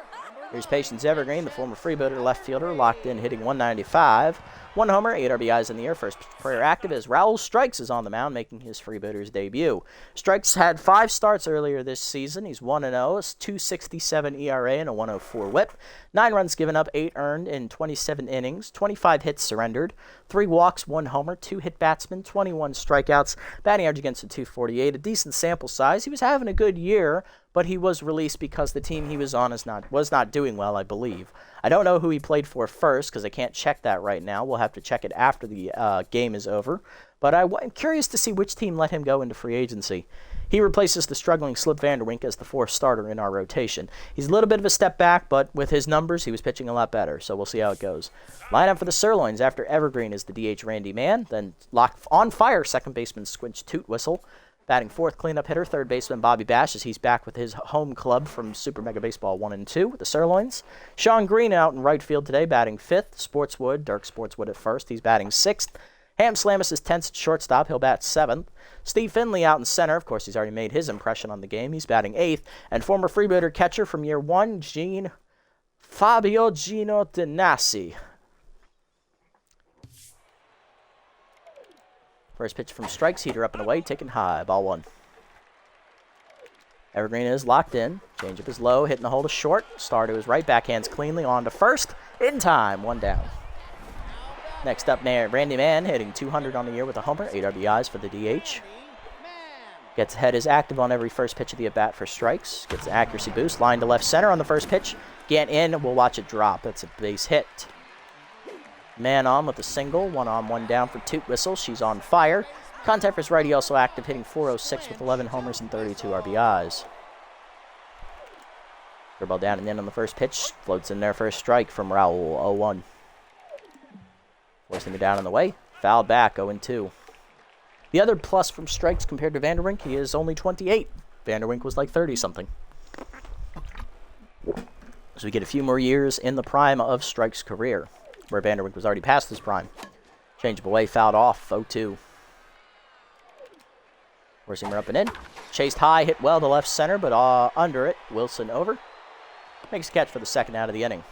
Here's Patience Evergreen, the former Freebooter left fielder, locked in, hitting 195. 1 homer, 8 RBIs in the year. First player active as Raul Strikes is on the mound, making his Freebooters debut. Strikes had 5 starts earlier this season. He's 1-0, a 2.67 ERA and a 1.04 WHIP. 9 runs given up, 8 earned in 27 innings. 25 hits surrendered. 3 walks, 1 homer, 2 hit batsmen, 21 strikeouts. Batting average against a 248, a decent sample size. He was having a good year, but he was released because the team he was on was not doing well, I believe. I don't know who he played for first because I can't check that right now. We'll have to check it after the game is over. But I'm curious to see which team let him go into free agency. He replaces the struggling Slip Vanderwink as the fourth starter in our rotation. He's a little bit of a step back, but with his numbers, he was pitching a lot better, so we'll see how it goes. Lineup for the Sirloins after Evergreen is the DH Randy Mann, then locked on fire second baseman Squinch Toot Whistle. Batting fourth cleanup hitter, third baseman Bobby Bash, as he's back with his home club from Super Mega Baseball 1 and 2 with the Sirloins. Sean Green out in right field today, batting fifth. Sportswood, Dirk Sportswood at first, he's batting sixth. Ham Slamus is 10th at shortstop. He'll bat 7th. Steve Finley out in center. Of course, he's already made his impression on the game. He's batting 8th. And former Freebooter catcher from year 1, Fabio Gino Denassi. First pitch from strikes. Heater up and away. Taken high. Ball 1. Evergreen is locked in. Changeup is low. Hitting the hole to short. Star to his right. Backhands cleanly. On to first. In time. 1 down. Next up, Randy Mann hitting 200 on the year with a homer, 8 RBIs for the DH. Gets ahead, is active on every first pitch of the at-bat for strikes. Gets an accuracy boost, line to left center on the first pitch. Gant in, we'll watch it drop. That's a base hit. Man on with a single, 1 on, 1 down for Toot Whistle. She's on fire. Contact for his righty also active, hitting 406 with 11 homers and 32 RBIs. Curveball down and in on the first pitch. Floats in there for a strike from Raul, 0-1. Forcing it down on the way. Fouled back, 0-2. The other plus from strikes compared to Vanderwink, he is only 28. Vanderwink was like 30-something. So we get a few more years in the prime of Strike's career, where Vanderwink was already past his prime. Change away, fouled off, 0-2. Forcing her up and in. Chased high, hit well to left center, but under it. Wilson over. Makes a catch for the second out of the inning.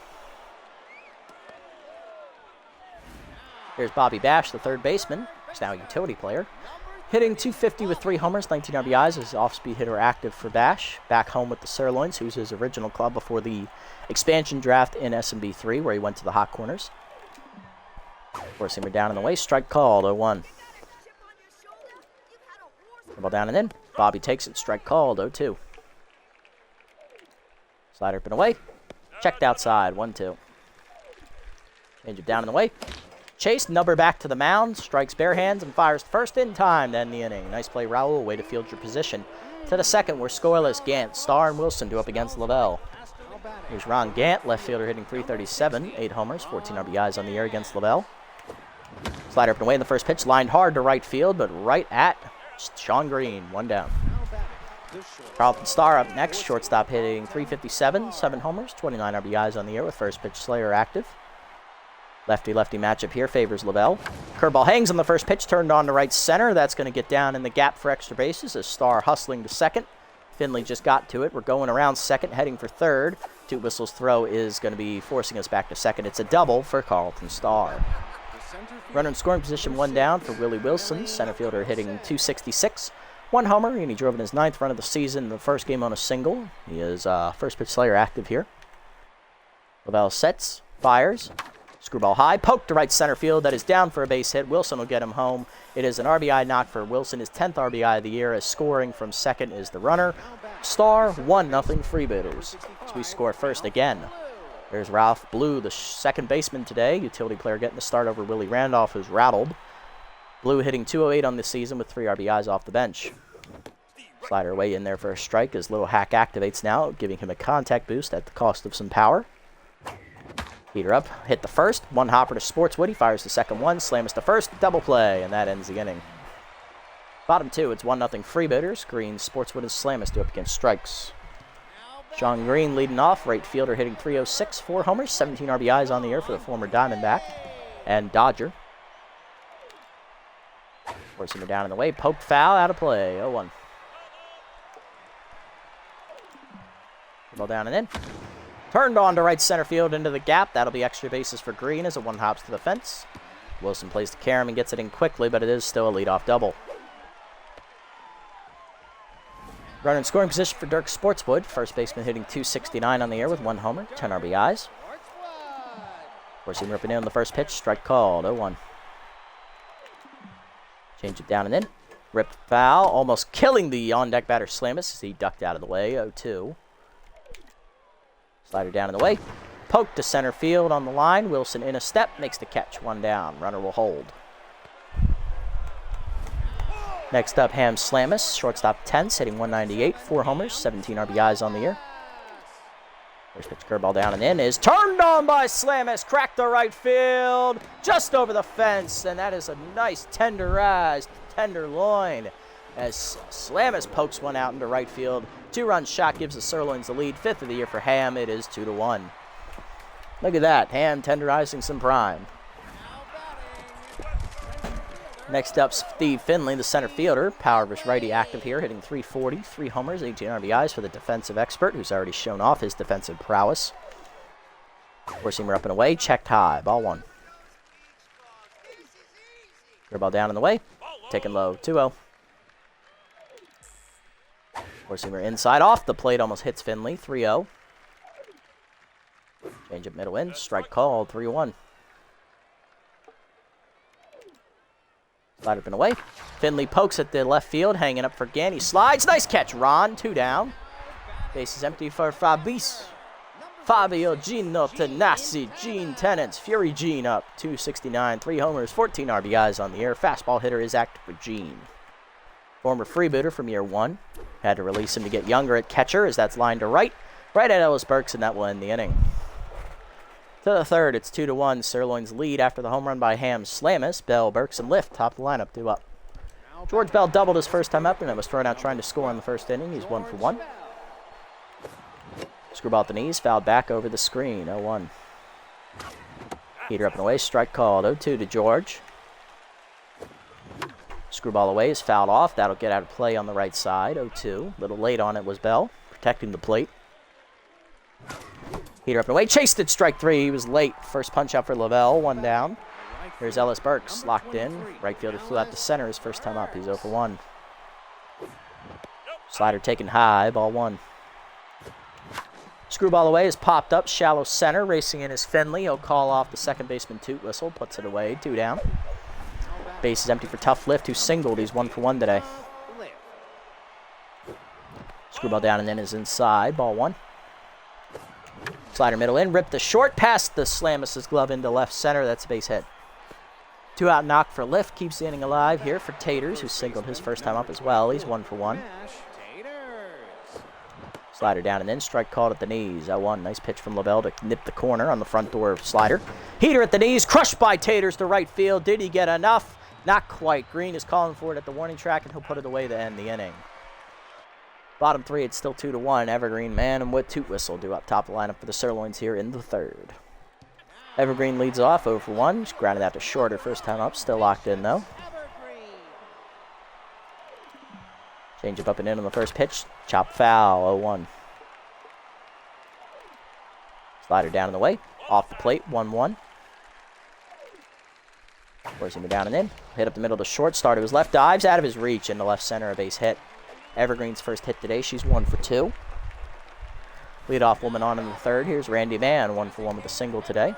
Here's Bobby Bash, the third baseman. He's now a utility player. Hitting 250 with 3 homers, 19 RBIs as off-speed hitter active for Bash. Back home with the Sirloins, who's his original club before the expansion draft in SMB 3, where he went to the hot corners. Forcing her down in the way. Strike called, 0-1. Ball down and in. Bobby takes it. Strike called, 0-2. Slider up and away. Checked outside, 1-2. Change it down in the way. Chase, number back to the mound, strikes bare hands and fires first in time to end the inning. Nice play, Raul. Way to field your position. To the second, we're scoreless. Gant, Starr, and Wilson do up against Lavelle. Here's Ron Gant, left fielder hitting 337, 8 homers, 14 RBIs on the year against Lavelle. Slider up and away in the first pitch, lined hard to right field, but right at Sean Green, 1 down. Carlton Starr up next, shortstop hitting 357, 7 homers, 29 RBIs on the year with first pitch Slayer active. Lefty-lefty matchup here favors Lavelle. Curveball hangs on the first pitch, turned on to right center. That's going to get down in the gap for extra bases as Starr hustling to second. Finley just got to it. We're going around second, heading for third. Toot Whistle's throw is going to be forcing us back to second. It's a double for Carlton Starr. Runner in scoring position, 1 down for Willie Wilson. Center fielder hitting 266. 1 homer, and he drove in his 9th run of the season, the first game on a single. He is first pitch Slayer active here. Lavelle sets, fires. Screwball high, poke to right center field. That is down for a base hit. Wilson will get him home. It is an RBI knock for Wilson, his 10th RBI of the year, as scoring from second is the runner. Starr, 1-0 Freebooters. As we score first again. There's Ralph Blue, the second baseman today. Utility player getting the start over Willie Randolph, who's rattled. Blue hitting 208 on the season with 3 RBIs off the bench. Slider away in there for a strike as Little Hack activates now, giving him a contact boost at the cost of some power. Heater up, hit the first, 1 hopper to Sportswood. He fires the second one, slams to first, double play, and that ends the inning. Bottom 2, it's 1-0 Freebooters. Green, Sportswood, and Slamus do up against strikes. Sean Green leading off, right fielder hitting 306, 4 homers, 17 RBIs on the year for the former Diamondback and Dodger. Forcing it down in the way, poked foul, out of play, 0-1. Ball down and in. Turned on to right center field into the gap. That'll be extra bases for Green as it 1 hops to the fence. Wilson plays to Karam and gets it in quickly, but it is still a leadoff double. Runner in scoring position for Dirk Sportswood. First baseman hitting 269 on the year with 1 homer, 10 RBIs. Forcing ripping in on the first pitch. Strike called, 0-1. Change it down and in. Ripped foul, almost killing the on-deck batter Slamus as he ducked out of the way, 0-2. Slider down in the way. Poke to center field on the line. Wilson in a step, makes the catch. 1 down. Runner will hold. Next up, Ham Slamus, shortstop Tense, hitting 198, 4 homers, 17 RBIs on the year. First pitch curveball down and in is turned on by Slamus. Cracked the right field, just over the fence, and that is a nice tenderized tenderloin as Slamus pokes one out into right field. 2-run shot gives the Sirloins the lead. 5th of the year for Ham. It is 2-1. Look at that, Ham tenderizing some prime. Next up, Steve Finley, the center fielder. Power versus righty active here, hitting 340, 3 homers, 18 RBIs for the defensive expert, who's already shown off his defensive prowess. Four-seamer up and away, checked high, ball 1. Curveball down and away, taken low, 2-0. Four-seamer inside off the plate, almost hits Finley, 3-0. Change up middle in, strike called, 3-1. Slide up and away. Finley pokes at the left field, hanging up for Gann. He slides. Nice catch, Ron. 2 down. Base is empty for Fabio Gino Tenassi. Gene Tenants. Fury Gene up. 269, 3 homers, 14 RBIs on the year. Fastball hitter is active for Gene. Former freebooter from year 1. Had to release him to get younger at catcher as that's lined to right. Right at Ellis Burks, and that will end the inning. To the 3rd, it's 2-1. Sirloins lead after the home run by Ham Slamus. Bell, Burks, and Lift top the lineup, 2 up. George Bell doubled his first time up and then was thrown out trying to score in the first inning. He's 1 for 1. Screwball at the knees, fouled back over the screen, 0-1. Heater up and away, strike called, 0-2 to George. Screwball away is fouled off. That'll get out of play on the right side, 0-2. A little late on it was Bell, protecting the plate. Heater up and away, chased it, strike 3. He was late. First punch out for Lavelle, 1 down. Here's Ellis Burks, locked in. Right fielder flew out to center his first time up. He's 0 for 1. Slider taken high, ball 1. Screwball away is popped up, shallow center. Racing in is Finley. He'll call off the second baseman toot whistle, puts it away, 2 down. Base is empty for Tough Lift, who singled. He's 1 for 1 today. Screwball down and in is inside, ball 1. Slider middle in, ripped the short past the Slamus' glove into left center. That's a base hit. 2 out knock for Lift. Keeps the inning alive here for Taters, who singled his first time up as well. He's 1 for 1. Slider down and in, strike called at the knees. 0-1. Nice pitch from Lavelle to nip the corner on the front door of Slider. Heater at the knees, crushed by Taters to right field. Did he get enough? Not quite. Green is calling for it at the warning track, and he'll put it away to end the inning. Bottom 3, it's still 2-1. Evergreen, man, and with toot whistle due up top of the lineup for the Sirloins here in the 3rd. Evergreen leads off 0 for 1. Just grounded out to shorter first time up. Still locked in, though. Change up and in on the first pitch. Chop foul, 0-1. Slider down and away. Off the plate, 1-1. Forcing him down and in. Hit up the middle to short. Started his left. Dives out of his reach into left center. A base hit. Evergreen's first hit today. She's 1 for 2. Leadoff woman on in the 3rd. Here's Randy Mann, 1 for 1 with a single today.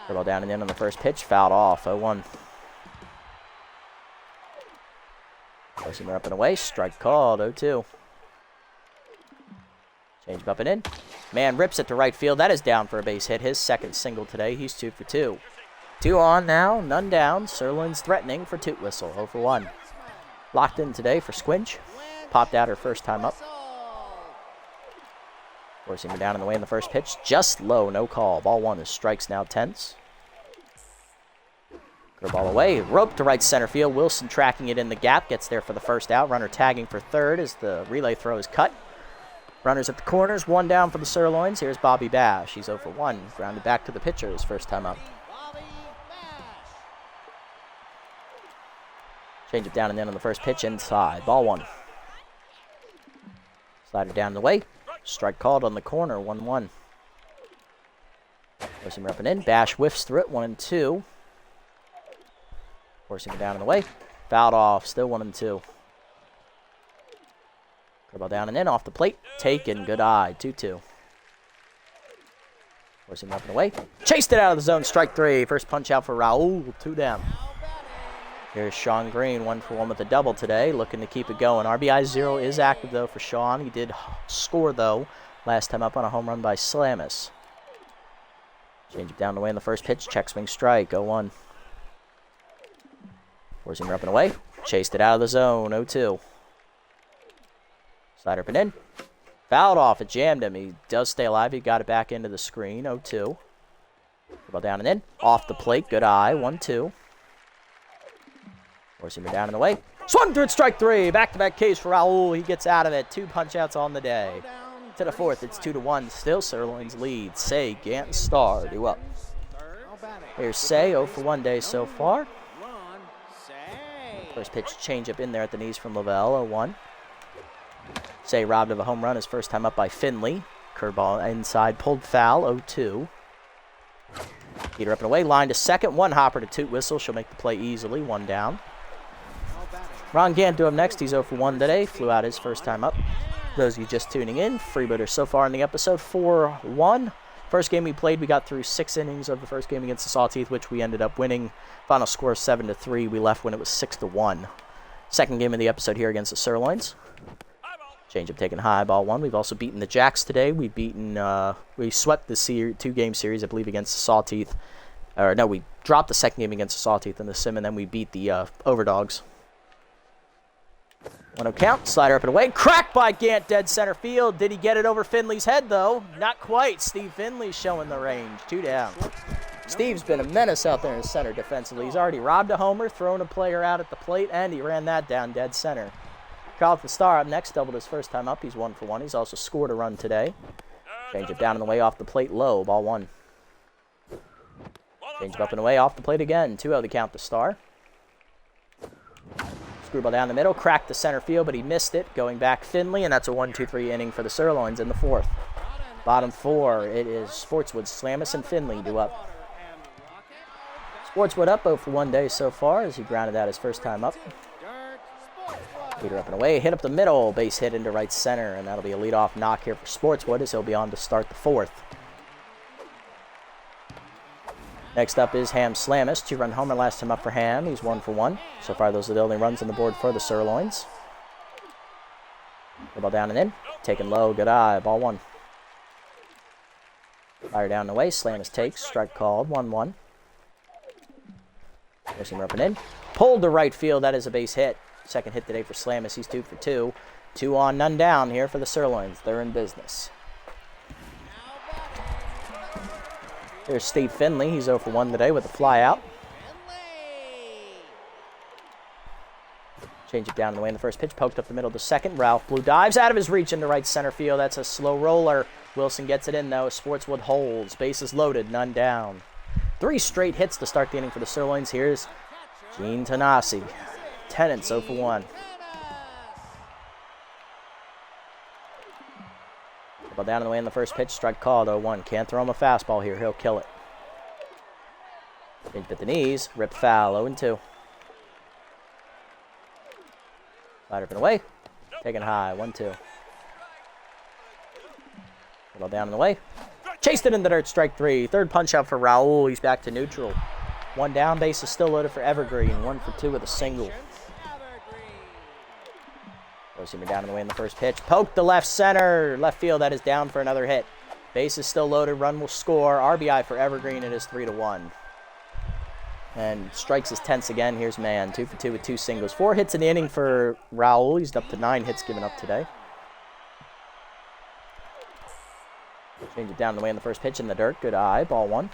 Curveball down and in on the first pitch. Fouled off, 0-1. Placing her up and away. Strike called, 0-2. Change up and in. Mann rips it to right field. That is down for a base hit. His second single today. He's 2 for 2. 2 on now, none down. Sirloins threatening for toot whistle, 0 for 1. Locked in today for Squinch. Popped out her first time up. Forcing her down in the way in the first pitch. Just low, no call. Ball 1 is strikes now Tense. Curveball away. Rope to right center field. Wilson tracking it in the gap. Gets there for the first out. Runner tagging for 3rd as the relay throw is cut. Runners at the corners. 1 down for the Sirloins. Here's Bobby Bash. He's 0 for 1. Grounded back to the pitcher his first time up. Change it down and in on the first pitch inside. Ball 1. Slider down the way. Strike called on the corner. 1-1. Forcing her up and in. Bash whiffs through it. 1-2. Forcing her down in the way. Fouled off. Still 1-2. Curveball down and in. Off the plate. Taken. Good eye. 2-2. Forcing her up and away. Chased it out of the zone. Strike 3. First punch out for Raul. 2 down. Here's Sean Green, 1 for 1 with a double today, looking to keep it going. RBI 0 is active, though, for Sean. He did score, though, Last time up on a home run by Slamus. Change it down the way in the first pitch. Check swing strike. 0-1. Four-seamer up and away. Chased it out of the zone. 0-2. Slider up and in. Fouled off. It jammed him. He does stay alive. He got it back into the screen. 0-2. Ball down and in. Off the plate. Good eye. 1-2. Four-seamer down and away. Swung through it. Strike three. Back-to-back Ks for Raul. He gets out of it. 2 punch-outs on the day. To the fourth, it's 2-1. Still Sirloins lead. Say, Gant, and Star do up. Here's Say, 0 for 1 day so far. First pitch change-up in there at the knees from Lavelle, 0-1. Say robbed of a home run his first time up by Finley. Curveball inside, pulled foul, 0-2. Heater up and away, line to second. 1 hopper to toot whistle. She'll make the play easily, 1 down. Ron Gant do up next. He's 0 for 1 today. Flew out his first time up. Those of you just tuning in, Freebooters so far in the episode, 4-1. First game we played, we got through 6 innings of the first game against the Sawteeth, which we ended up winning. Final score 7-3. We left when it was 6-1. Second game of the episode here against the Sirloins. Change-up taken high, ball 1. We've also beaten the Jacks today. We've beaten, we swept the 2-game series, I believe, against the Sawteeth. Or no, we dropped the second game against the Sawteeth in the Sim, and then we beat the Overdogs. 1-0 count, slider up and away, cracked by Gant, dead center field. Did he get it over Finley's head, though? Not quite. Steve Finley showing the range. 2 down. Steve's been a menace out there in center defensively. He's already robbed a homer, thrown a player out at the plate, and he ran that down dead center. Carlton Starr up next, doubled his first time up. He's 1 for 1. He's also scored a run today. Change it down and away off the plate low, ball 1. Change it up and away off the plate again. 2-0 the count to Starr. Screwball down the middle, cracked the center field, but he missed it. Going back Finley, and that's a 1-2-3 inning for the Sirloins in the 4th. Bottom 4, it is Sportswood, Slamus, and Finley do up. Sportswood up 0 for 1 day so far as he grounded out his first time up. Heater up and away, hit up the middle, base hit into right center, and that'll be a leadoff knock here for Sportswood as he'll be on to start the 4th. Next up is Ham Slamus, 2-run homer last time up for Ham. He's 1 for 1. So far, those are the only runs on the board for the Sirloins. The ball down and in. Taken low, good eye, ball 1. Fire down and away, Slamus takes, strike called, 1-1. Pushing up and in. Pulled to right field, that is a base hit. Second hit today for Slamus, he's 2 for 2. 2 on, none down here for the Sirloins. They're in business. There's Steve Finley. He's 0 for 1 today with a fly out. Change it down the way in the first pitch. Poked up the middle to second. Ralph Blue dives out of his reach into right center field. That's a slow roller. Wilson gets it in, though. Sportswood holds. Bases loaded. None down. 3 straight hits to start the inning for the Sirloins. Here's Gene Tanasi. Tennant's 0 for 1. Ball down the way in the first pitch. Strike called, 0-1. Can't throw him a fastball here. He'll kill it. Change at the knees. Rip foul, 0-2. Slider up and away. Taken high, 1-2. Ball down and away. Chased it in the dirt, strike 3. Third punch out for Raul. He's back to neutral. 1 down, base is still loaded for Evergreen. 1 for 2 with a single. Four-seamer down and away in the first pitch. Poked to left center. Left field, that is down for another hit. Base is still loaded. Run will score. RBI for Evergreen. It is 3-1. And strikes is tense again. Here's Mann. 2 for 2 with 2 singles. 4 hits in the inning for Raul. He's up to 9 hits given up today. Change it down the way in the first pitch in the dirt. Good eye. Ball 1.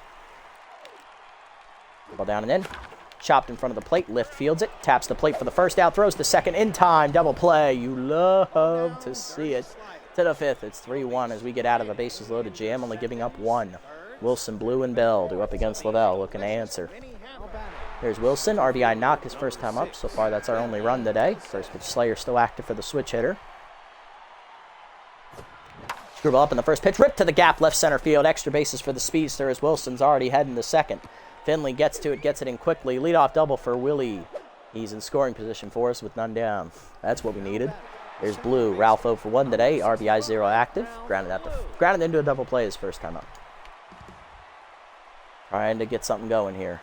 Ball down and in. Chopped in front of the plate. Lift fields it. Taps the plate for the first out. Throws to second in time. Double play. You love to see it. To the 5th. It's 3-1 as we get out of a bases loaded jam. Only giving up 1. Wilson, Blue, and Bell do up against Lavelle. Looking to answer. There's Wilson. RBI knock his first time up. So far, that's our only run today. First pitch Slayer still active for the switch hitter. Screwball up in the first pitch. Ripped to the gap left center field. Extra bases for the speedster as Wilson's already heading to second. Finley gets to it, gets it in quickly. Leadoff double for Willie. He's in scoring position for us with none down. That's what we needed. There's Blue. Ralph 0 for 1 today. RBI 0 active. Grounded into a double play his first time up. Trying to get something going here.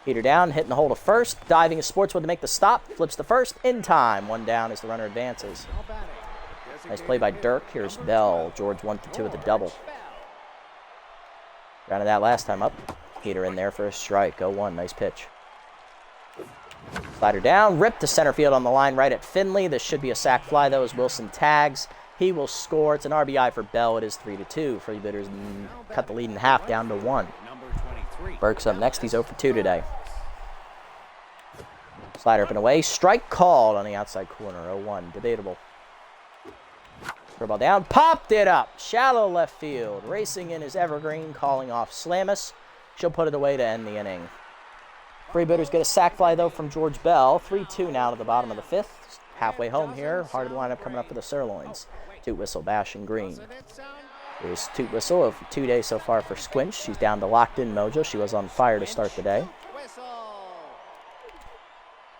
Heater down, hitting the hole to first. Diving is Sportswood to make the stop. Flips to first in time. 1 down as the runner advances. Nice play by Dirk. Here's Bell. George 1-2 with a double. Rounded that last time up. Heater in there for a strike. 0-1. Nice pitch. Slider down. Ripped to center field on the line right at Finley. This should be a sac fly, though, as Wilson tags. He will score. It's an RBI for Bell. It is 3-2. Freebooters cut the lead in half down to 1. Burke's up next. He's 0-2 today. Slider up and away. Strike called on the outside corner. 0-1. Debatable. Ball down. Popped it up. Shallow left field. Racing in is Evergreen, calling off Slamus. She'll put it away to end the inning. Freebooters get a sac fly, though, from George Bell. 3-2 now to the bottom of the 5th. Halfway home here. Hard lineup coming up for the Sirloins. Toot Whistle, Bash, and Green. Here's Toot Whistle of 2 days so far for Squinch. She's down to locked in mojo. She was on fire to start the day.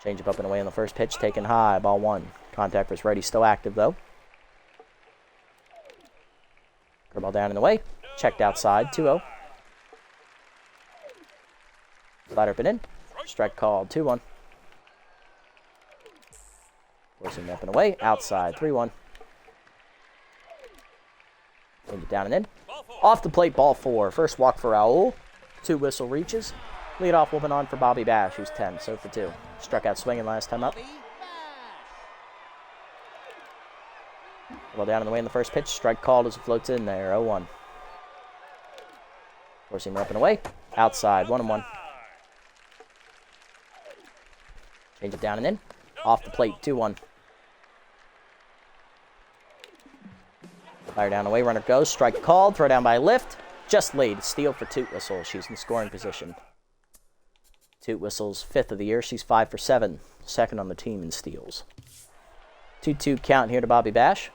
Change up and away on the first pitch. Taken high. Ball 1. Contact was ready. Still active, though. Curveball down and away. Checked outside. 2-0. Slider up and in. Strike called. 2-1. Forcing up and away. Outside. 3-1. Change it down and in. Off the plate. Ball 4. First walk for Raul. Toot Whistle reaches. Lead off whooping on for Bobby Bash, who's 10. So for 2. Struck out swinging last time up. Well down and away in the first pitch. Strike called as it floats in there. 0-1. Forcing up and away. Outside. 1-1. Change it down and in. Off the plate. 2-1. Fire down away. Runner goes. Strike called. Throw down by Lift. Just laid. Steal for Toot Whistle. She's in scoring position. Toot Whistle's 5th of the year. She's 5 for 7. Second on the team in steals. 2-2 count here to Bobby Bash.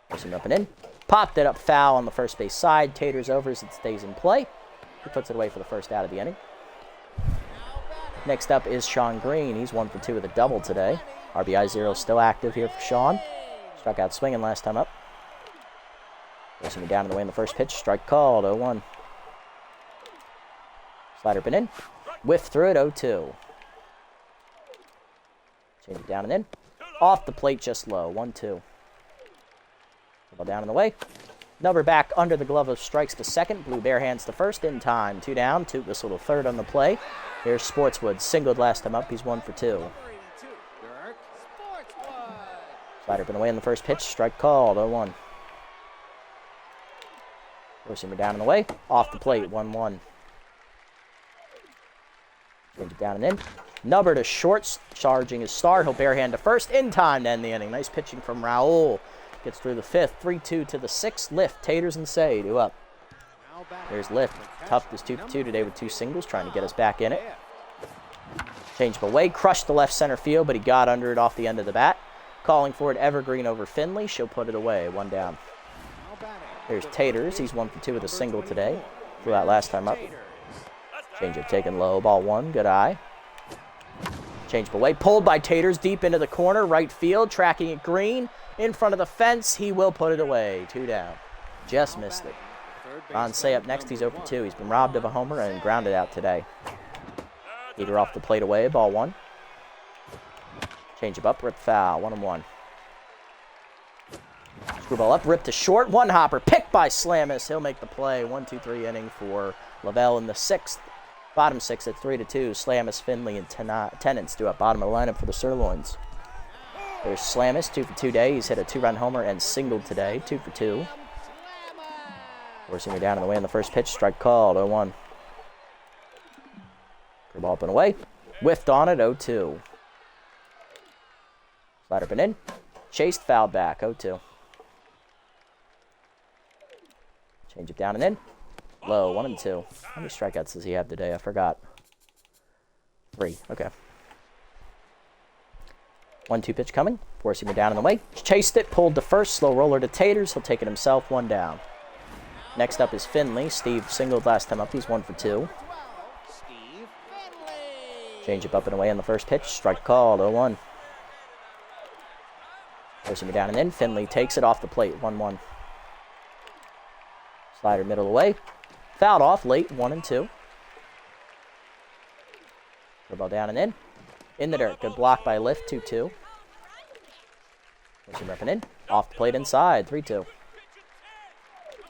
Forcing up and in. Popped it up foul on the first base side. Taters over as it stays in play. He puts it away for the first out of the inning. Next up is Sean Green. He's 1 for 2 with a double today. RBI 0 still active here for Sean. Struck out swinging last time up. Forcing me down in the way in the first pitch. Strike called. 0-1. Slider up and in. Whiff through it. 0-2. Change it down and in. Off the plate just low. 1-2. Ball down in the way. Number back under the glove of strikes to second. Blue Bear hands to first in time. 2 down. Toot Whistle to third on the play. Here's Sportswood. Singled last time up. He's 1 for 2. Slider up and away in the first pitch. Strike called. 0-1. Forcing her down in the way. Off the plate. 1-1. Change it down and in. Nubber to short. Charging his start. He'll barehand to first. In time to end the inning. Nice pitching from Raul. Gets through the 5th. 3-2 to the 6th. Lift. Taters and Say. 2 up. There's Lift. Tuft is 2 for 2 today with 2 singles. Trying to get us back in it. Change away. Crushed the left center field, but he got under it off the end of the bat. Calling for it. Evergreen over Finley. She'll put it away. 1 down. There's Taters. He's 1 for 2 with a single today. Flew out last time up. Change up taken low. Ball 1. Good eye. Change away. Pulled by Taters deep into the corner. Right field. Tracking it Green. In front of the fence. He will put it away. 2 down. Just missed it. Ron Say up next. He's 0 for 2. He's been robbed of a homer and grounded out today. Heater off the plate away. Ball 1. Change up. Rip foul. 1-1. Screwball up. Rip to short. 1 hopper. Picked by Slamus. He'll make the play. 1-2-3 inning for Lavelle in the 6th. Bottom 6 at 3-2. Slamus, Finley, and Tennants do up bottom of the lineup for the Sirloins. There's Slamus. 2 for 2 day. He's hit a 2-run homer and singled today. 2 for 2. Forcing her down in the way in the first pitch. Strike called. 0-1. Ball up and away. Whiffed on it. 0-2. Slider up and in. Chased, fouled back. 0-2. Change it down and in. Low. 1-2. How many strikeouts does he have today? I forgot. 3. Okay. 1-2 pitch coming. Forcing it down in the way. Chased it. Pulled to first. Slow roller to Taters. He'll take it himself. 1 down. Next up is Finley. Steve singled last time up. He's 1 for 2. Change up and away on the first pitch. Strike called. 0-1. Forcing it down and in. Finley takes it off the plate. 1-1. Slider middle away. Fouled off late. 1-2. Ball down and in the dirt. Good block by Lift. 2-2. Forcing up and in. Off the plate inside, 3-2.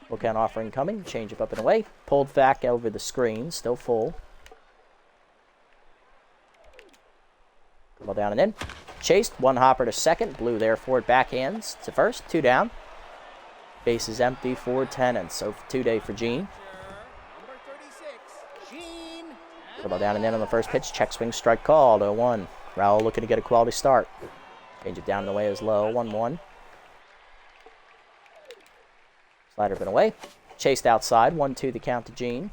Full count offering coming. Change up and away. Pulled back over the screen. Still full. Ball down and in. Chased. One hopper to second. Blue there for it. Backhands to first. 2 down. Base is empty for tenants. So 2-day for Gene. Ball down and in on the first pitch. Check swing strike called. 0-1. Raul looking to get a quality start. Change it down and away is low. 1-1. Slider been away. Chased outside. 1-2 the count to Gene.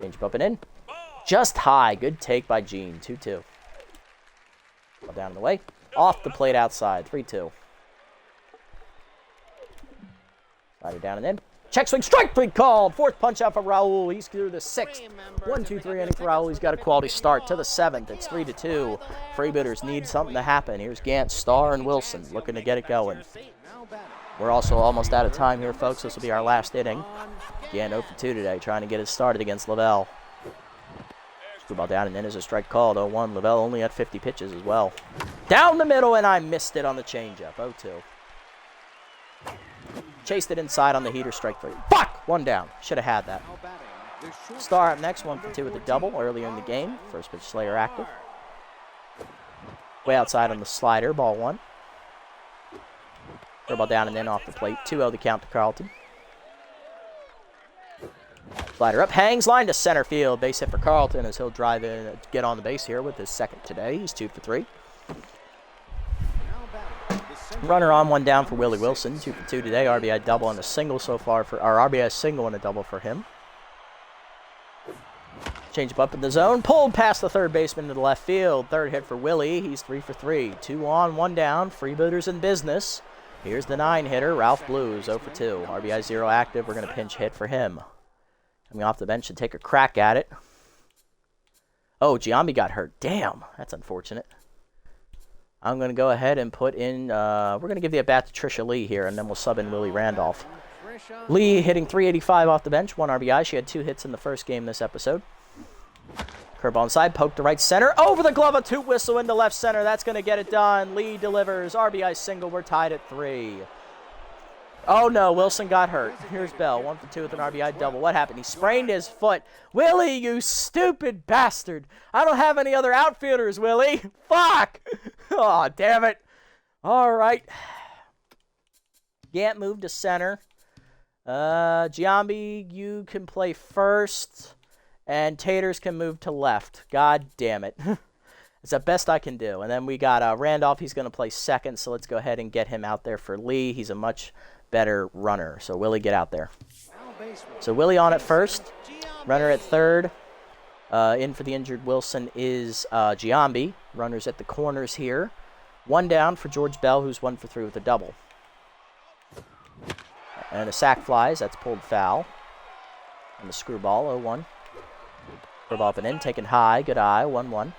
Change up and in. Just high. Good take by Gene. 2-2. Ball down and away. Off the plate outside. 3-2. Slider down and in. Check swing strike 3 called. 4th punch out for Raul. He's through the 6th. 1-2-3 inning for Raul. He's got a quality start to the 7th. It's 3-2. Freebooters need something to happen. Here's Gant, Starr, and Wilson looking to get it going. We're also almost out of time here, folks. This will be our last inning. Gant 0 for 2 today, trying to get it started against Lavelle. Screwball down and in is a strike called. 0-1. Lavelle only had 50 pitches as well. Down the middle, and I missed it on the changeup. 0-2. Chased it inside on the heater, strike 3. Fuck! 1 down. Should have had that. Starr up next, 1 for 2 with a double earlier in the game. First pitch Slayer active. Way outside on the slider, ball 1. Ball down and in off the plate. 2-0 the count to Carlton. Slider up, hangs line to center field. Base hit for Carlton as he'll drive in, get on the base here with his 2nd today. He's 2 for 3. Runner on, 1 down for Willie Wilson. 2 for 2 today. RBI double and a single so far for, or RBI single and a double for him. Change up in the zone. Pulled past the 3rd baseman to the left field. 3rd hit for Willie. He's 3 for 3. 2 on, 1 down. Freebooters in business. Here's the 9 hitter, Ralph Blues, 0 for 2. RBI 0 active. We're going to pinch hit for him. Coming off the bench to take a crack at it. Oh, Giambi got hurt. Damn, that's unfortunate. I'm going to go ahead and put in, we're going to give the at-bat to Trisha Lee here, and then we'll sub in Willie Randolph. Lee hitting .385 off the bench, 1 RBI. She had 2 hits in the first game this episode. Curveball inside, poke to right center. Over the glove, a 2 whistle into left center. That's going to get it done. Lee delivers. RBI single. We're tied at 3. Oh, no. Wilson got hurt. Here's Bell. 1 for 2 with an RBI double. What happened? He sprained his foot. Willie, you stupid bastard. I don't have any other outfielders, Willie. Fuck. Oh, damn it. All right. Gant moved to center. Giambi, you can play first. And Taters can move to left. God damn it. It's the best I can do. And then we got Randolph. He's going to play second. So let's go ahead and get him out there for Lee. He's a much better runner. So Willie, get out there. So Willie on at first. Runner at 3rd. In for the injured Wilson is Giambi. Runners at the corners here. 1 down for George Bell, who's 1 for 3 with a double. And a sac flies. That's pulled foul. And the screwball, 0-1. Curve up and in, taken high. Good eye, 1-1.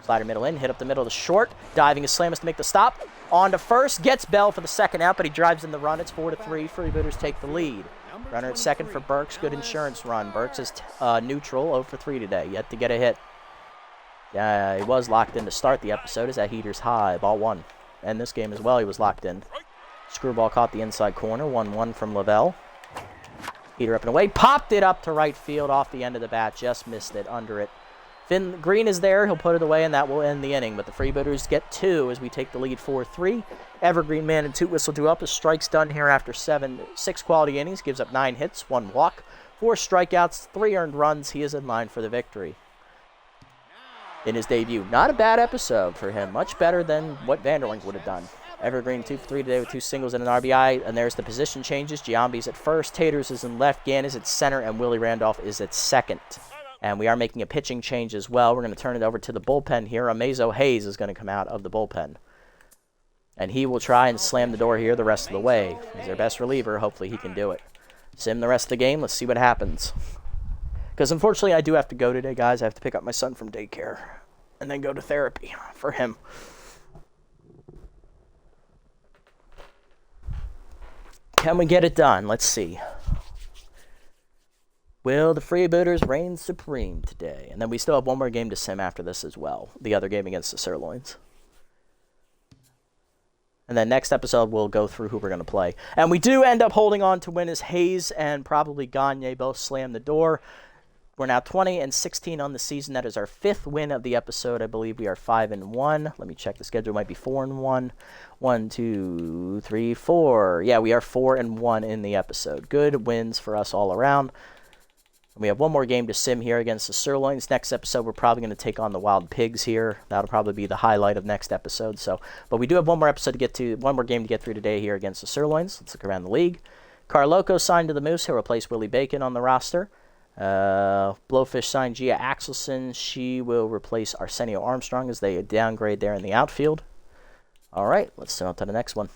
Slider middle in, hit up the middle to short. Diving is Slamus to make the stop. On to first, gets Bell for the 2nd out, but he drives in the run. It's 4-3. Freebooters take the lead. Runner at 2nd for Burks. Good insurance run. Burks is neutral, 0 for 3 today. Yet to get a hit. He was locked in to start the episode as that heater's high. Ball 1. And this game as well, he was locked in. Screwball caught the inside corner. 1-1 from Lavelle. Heater up and away. Popped it up to right field off the end of the bat. Just missed it under it. Finn Green is there. He'll put it away, and that will end the inning. But the Freebooters get 2 as we take the lead 4-3. Evergreen man and 2 whistle due up. His strikes done here after 6 quality innings. Gives up 9 hits, 1 walk, 4 strikeouts, 3 earned runs. He is in line for the victory in his debut. Not a bad episode for him. Much better than what Vanderlink would have done. Evergreen 2 for 3 today with 2 singles and an RBI. And there's the position changes. Giambi's at first. Taters is in left. Gann is at center. And Willie Randolph is at second. And we are making a pitching change as well. We're going to turn it over to the bullpen here. Amazo Hayes is going to come out of the bullpen. And he will try and slam the door here the rest of the way. He's their best reliever. Hopefully he can do it. Sim the rest of the game. Let's see what happens. Because unfortunately I do have to go today, guys. I have to pick up my son from daycare. And then go to therapy for him. Can we get it done? Let's see. Will the Freebooters reign supreme today? And then we still have one more game to sim after this as well. The other game against the Sirloins. And then next episode, we'll go through who we're going to play. And we do end up holding on to win as Hayes and probably Gagne both slam the door. We're now 20-16 on the season. That is our 5th win of the episode. I believe we are 5-1. Let me check the schedule. It might be 4-1. 1, 2, 3, 4. Yeah, we are 4-1 in the episode. Good wins for us all around. We have one more game to sim here against the Sirloins. Next episode, we're probably going to take on the Wild Pigs here. That'll probably be the highlight of next episode. But we do have one more episode to get to, one more game to get through today here against the Sirloins. Let's look around the league. Carloco signed to the Moose. He'll replace Willie Bacon on the roster. Blowfish signed Gia Axelson. She will replace Arsenio Armstrong as they downgrade there in the outfield. All right, let's sim up to the next one.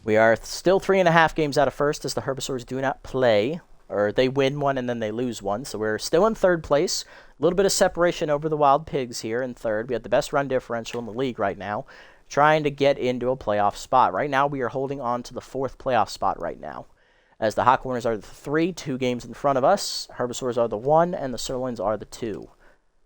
We are still 3.5 games out of first as the Herbivores do not play, or they win one and then they lose one. So we're still in third place. A little bit of separation over the Wild Pigs here in third. We have the best run differential in the league right now, trying to get into a playoff spot. Right now we are holding on to the 4th playoff spot right now, as the Hot Corners are the 3, 2 games in front of us. Herbivores are the 1, and the Sirloins are the 2.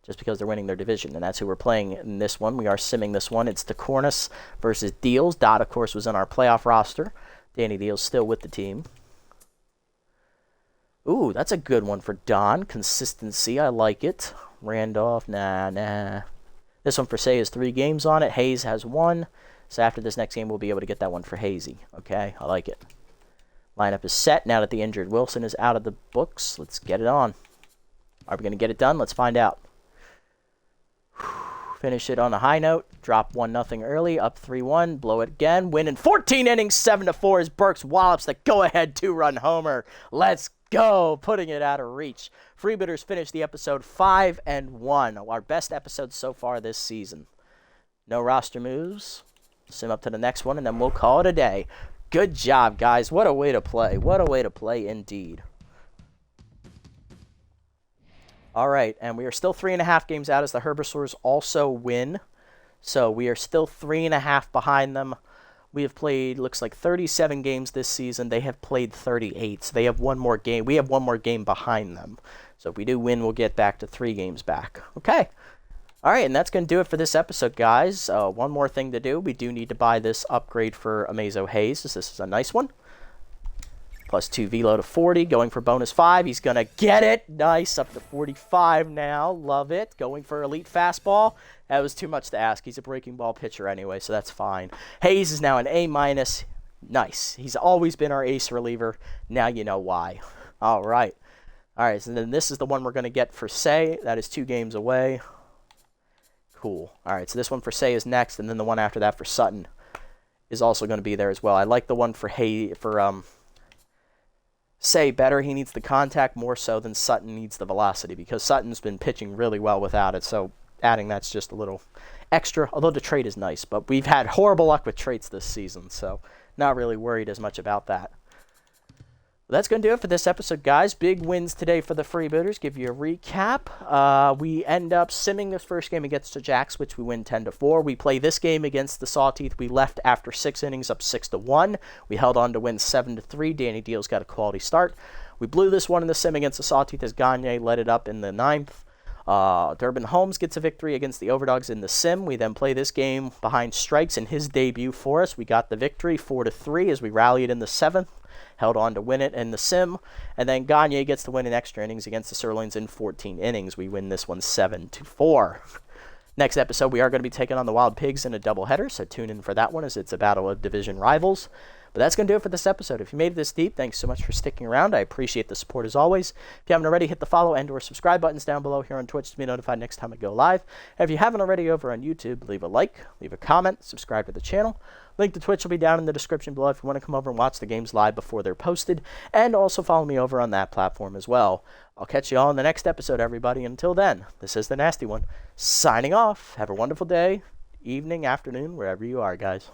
Just because they're winning their division, and that's who we're playing in this one. We are simming this one. It's the Cornus versus Deals. Dot, of course, was in our playoff roster. Danny Deals still with the team. Ooh, that's a good one for Don. Consistency, I like it. Randolph, nah. This one for Say has 3 games on it. Hayes has 1. So after this next game, we'll be able to get that one for Hazy. Okay, I like it. Lineup is set now that the injured Wilson is out of the books. Let's get it on. Are we going to get it done? Let's find out. Finish it on a high note. Drop 1-0 early. Up 3-1. Blow it again. Win in 14 innings. 7-4 as Burks wallops the go-ahead 2-run homer. Let's go. Putting it out of reach. Freebooters finished the episode 5-1. Our best episode so far this season. No roster moves. Sim up to the next one, and then we'll call it a day. Good job, guys. What a way to play. What a way to play indeed. All right, and we are still 3.5 games out as the Herbivores also win. So we are still 3.5 behind them. We have played, looks like 37 games this season. They have played 38, so they have one more game. We have one more game behind them. So if we do win, we'll get back to 3 games back. Okay. All right, and that's going to do it for this episode, guys. One more thing to do. We do need to buy this upgrade for Amazo Hayes. This is a nice one. Plus 2 velo to 40, going for bonus 5. He's going to get it. Nice, up to 45 now. Love it. Going for elite fastball. That was too much to ask. He's a breaking ball pitcher anyway, so that's fine. Hayes is now an A-. Nice. He's always been our ace reliever. Now you know why. All right. All right, so then this is the one we're going to get for Say. That is 2 games away. Cool. All right, so this one for Say is next, and then the one after that for Sutton is also going to be there as well. I like the one for Say better. He needs the contact more so than Sutton needs the velocity, because Sutton's been pitching really well without it, so adding that's just a little extra, although the trait is nice. But we've had horrible luck with traits this season, so not really worried as much about that. That's going to do it for this episode, guys. Big wins today for the Freebooters. Give you a recap. We end up simming this first game against the Jacks, which we win 10-4. We play this game against the Sawteeth. We left after 6 innings up 6-1. We held on to win 7-3. Danny Deals got a quality start. We blew this one in the sim against the Sawteeth as Gagne led it up in the 9th. Durbin Holmes gets a victory against the Overdogs in the sim. We then play this game behind strikes in his debut for us. We got the victory 4-3 as we rallied in the 7th. Held on to win it in the sim, and then Gagne gets the win in extra innings against the Sirloins in 14 innings. We win this one 7-4. Next episode, we are going to be taking on the Wild Pigs in a doubleheader, so tune in for that one as it's a battle of division rivals. But that's going to do it for this episode. If you made it this deep, thanks so much for sticking around. I appreciate the support as always. If you haven't already, hit the follow and or subscribe buttons down below here on Twitch to be notified next time I go live. And if you haven't already over on YouTube, leave a like, leave a comment, subscribe to the channel. Link to Twitch will be down in the description below if you want to come over and watch the games live before they're posted. And also follow me over on that platform as well. I'll catch you all in the next episode, everybody. Until then, this is the Nasty One, signing off. Have a wonderful day, evening, afternoon, wherever you are, guys.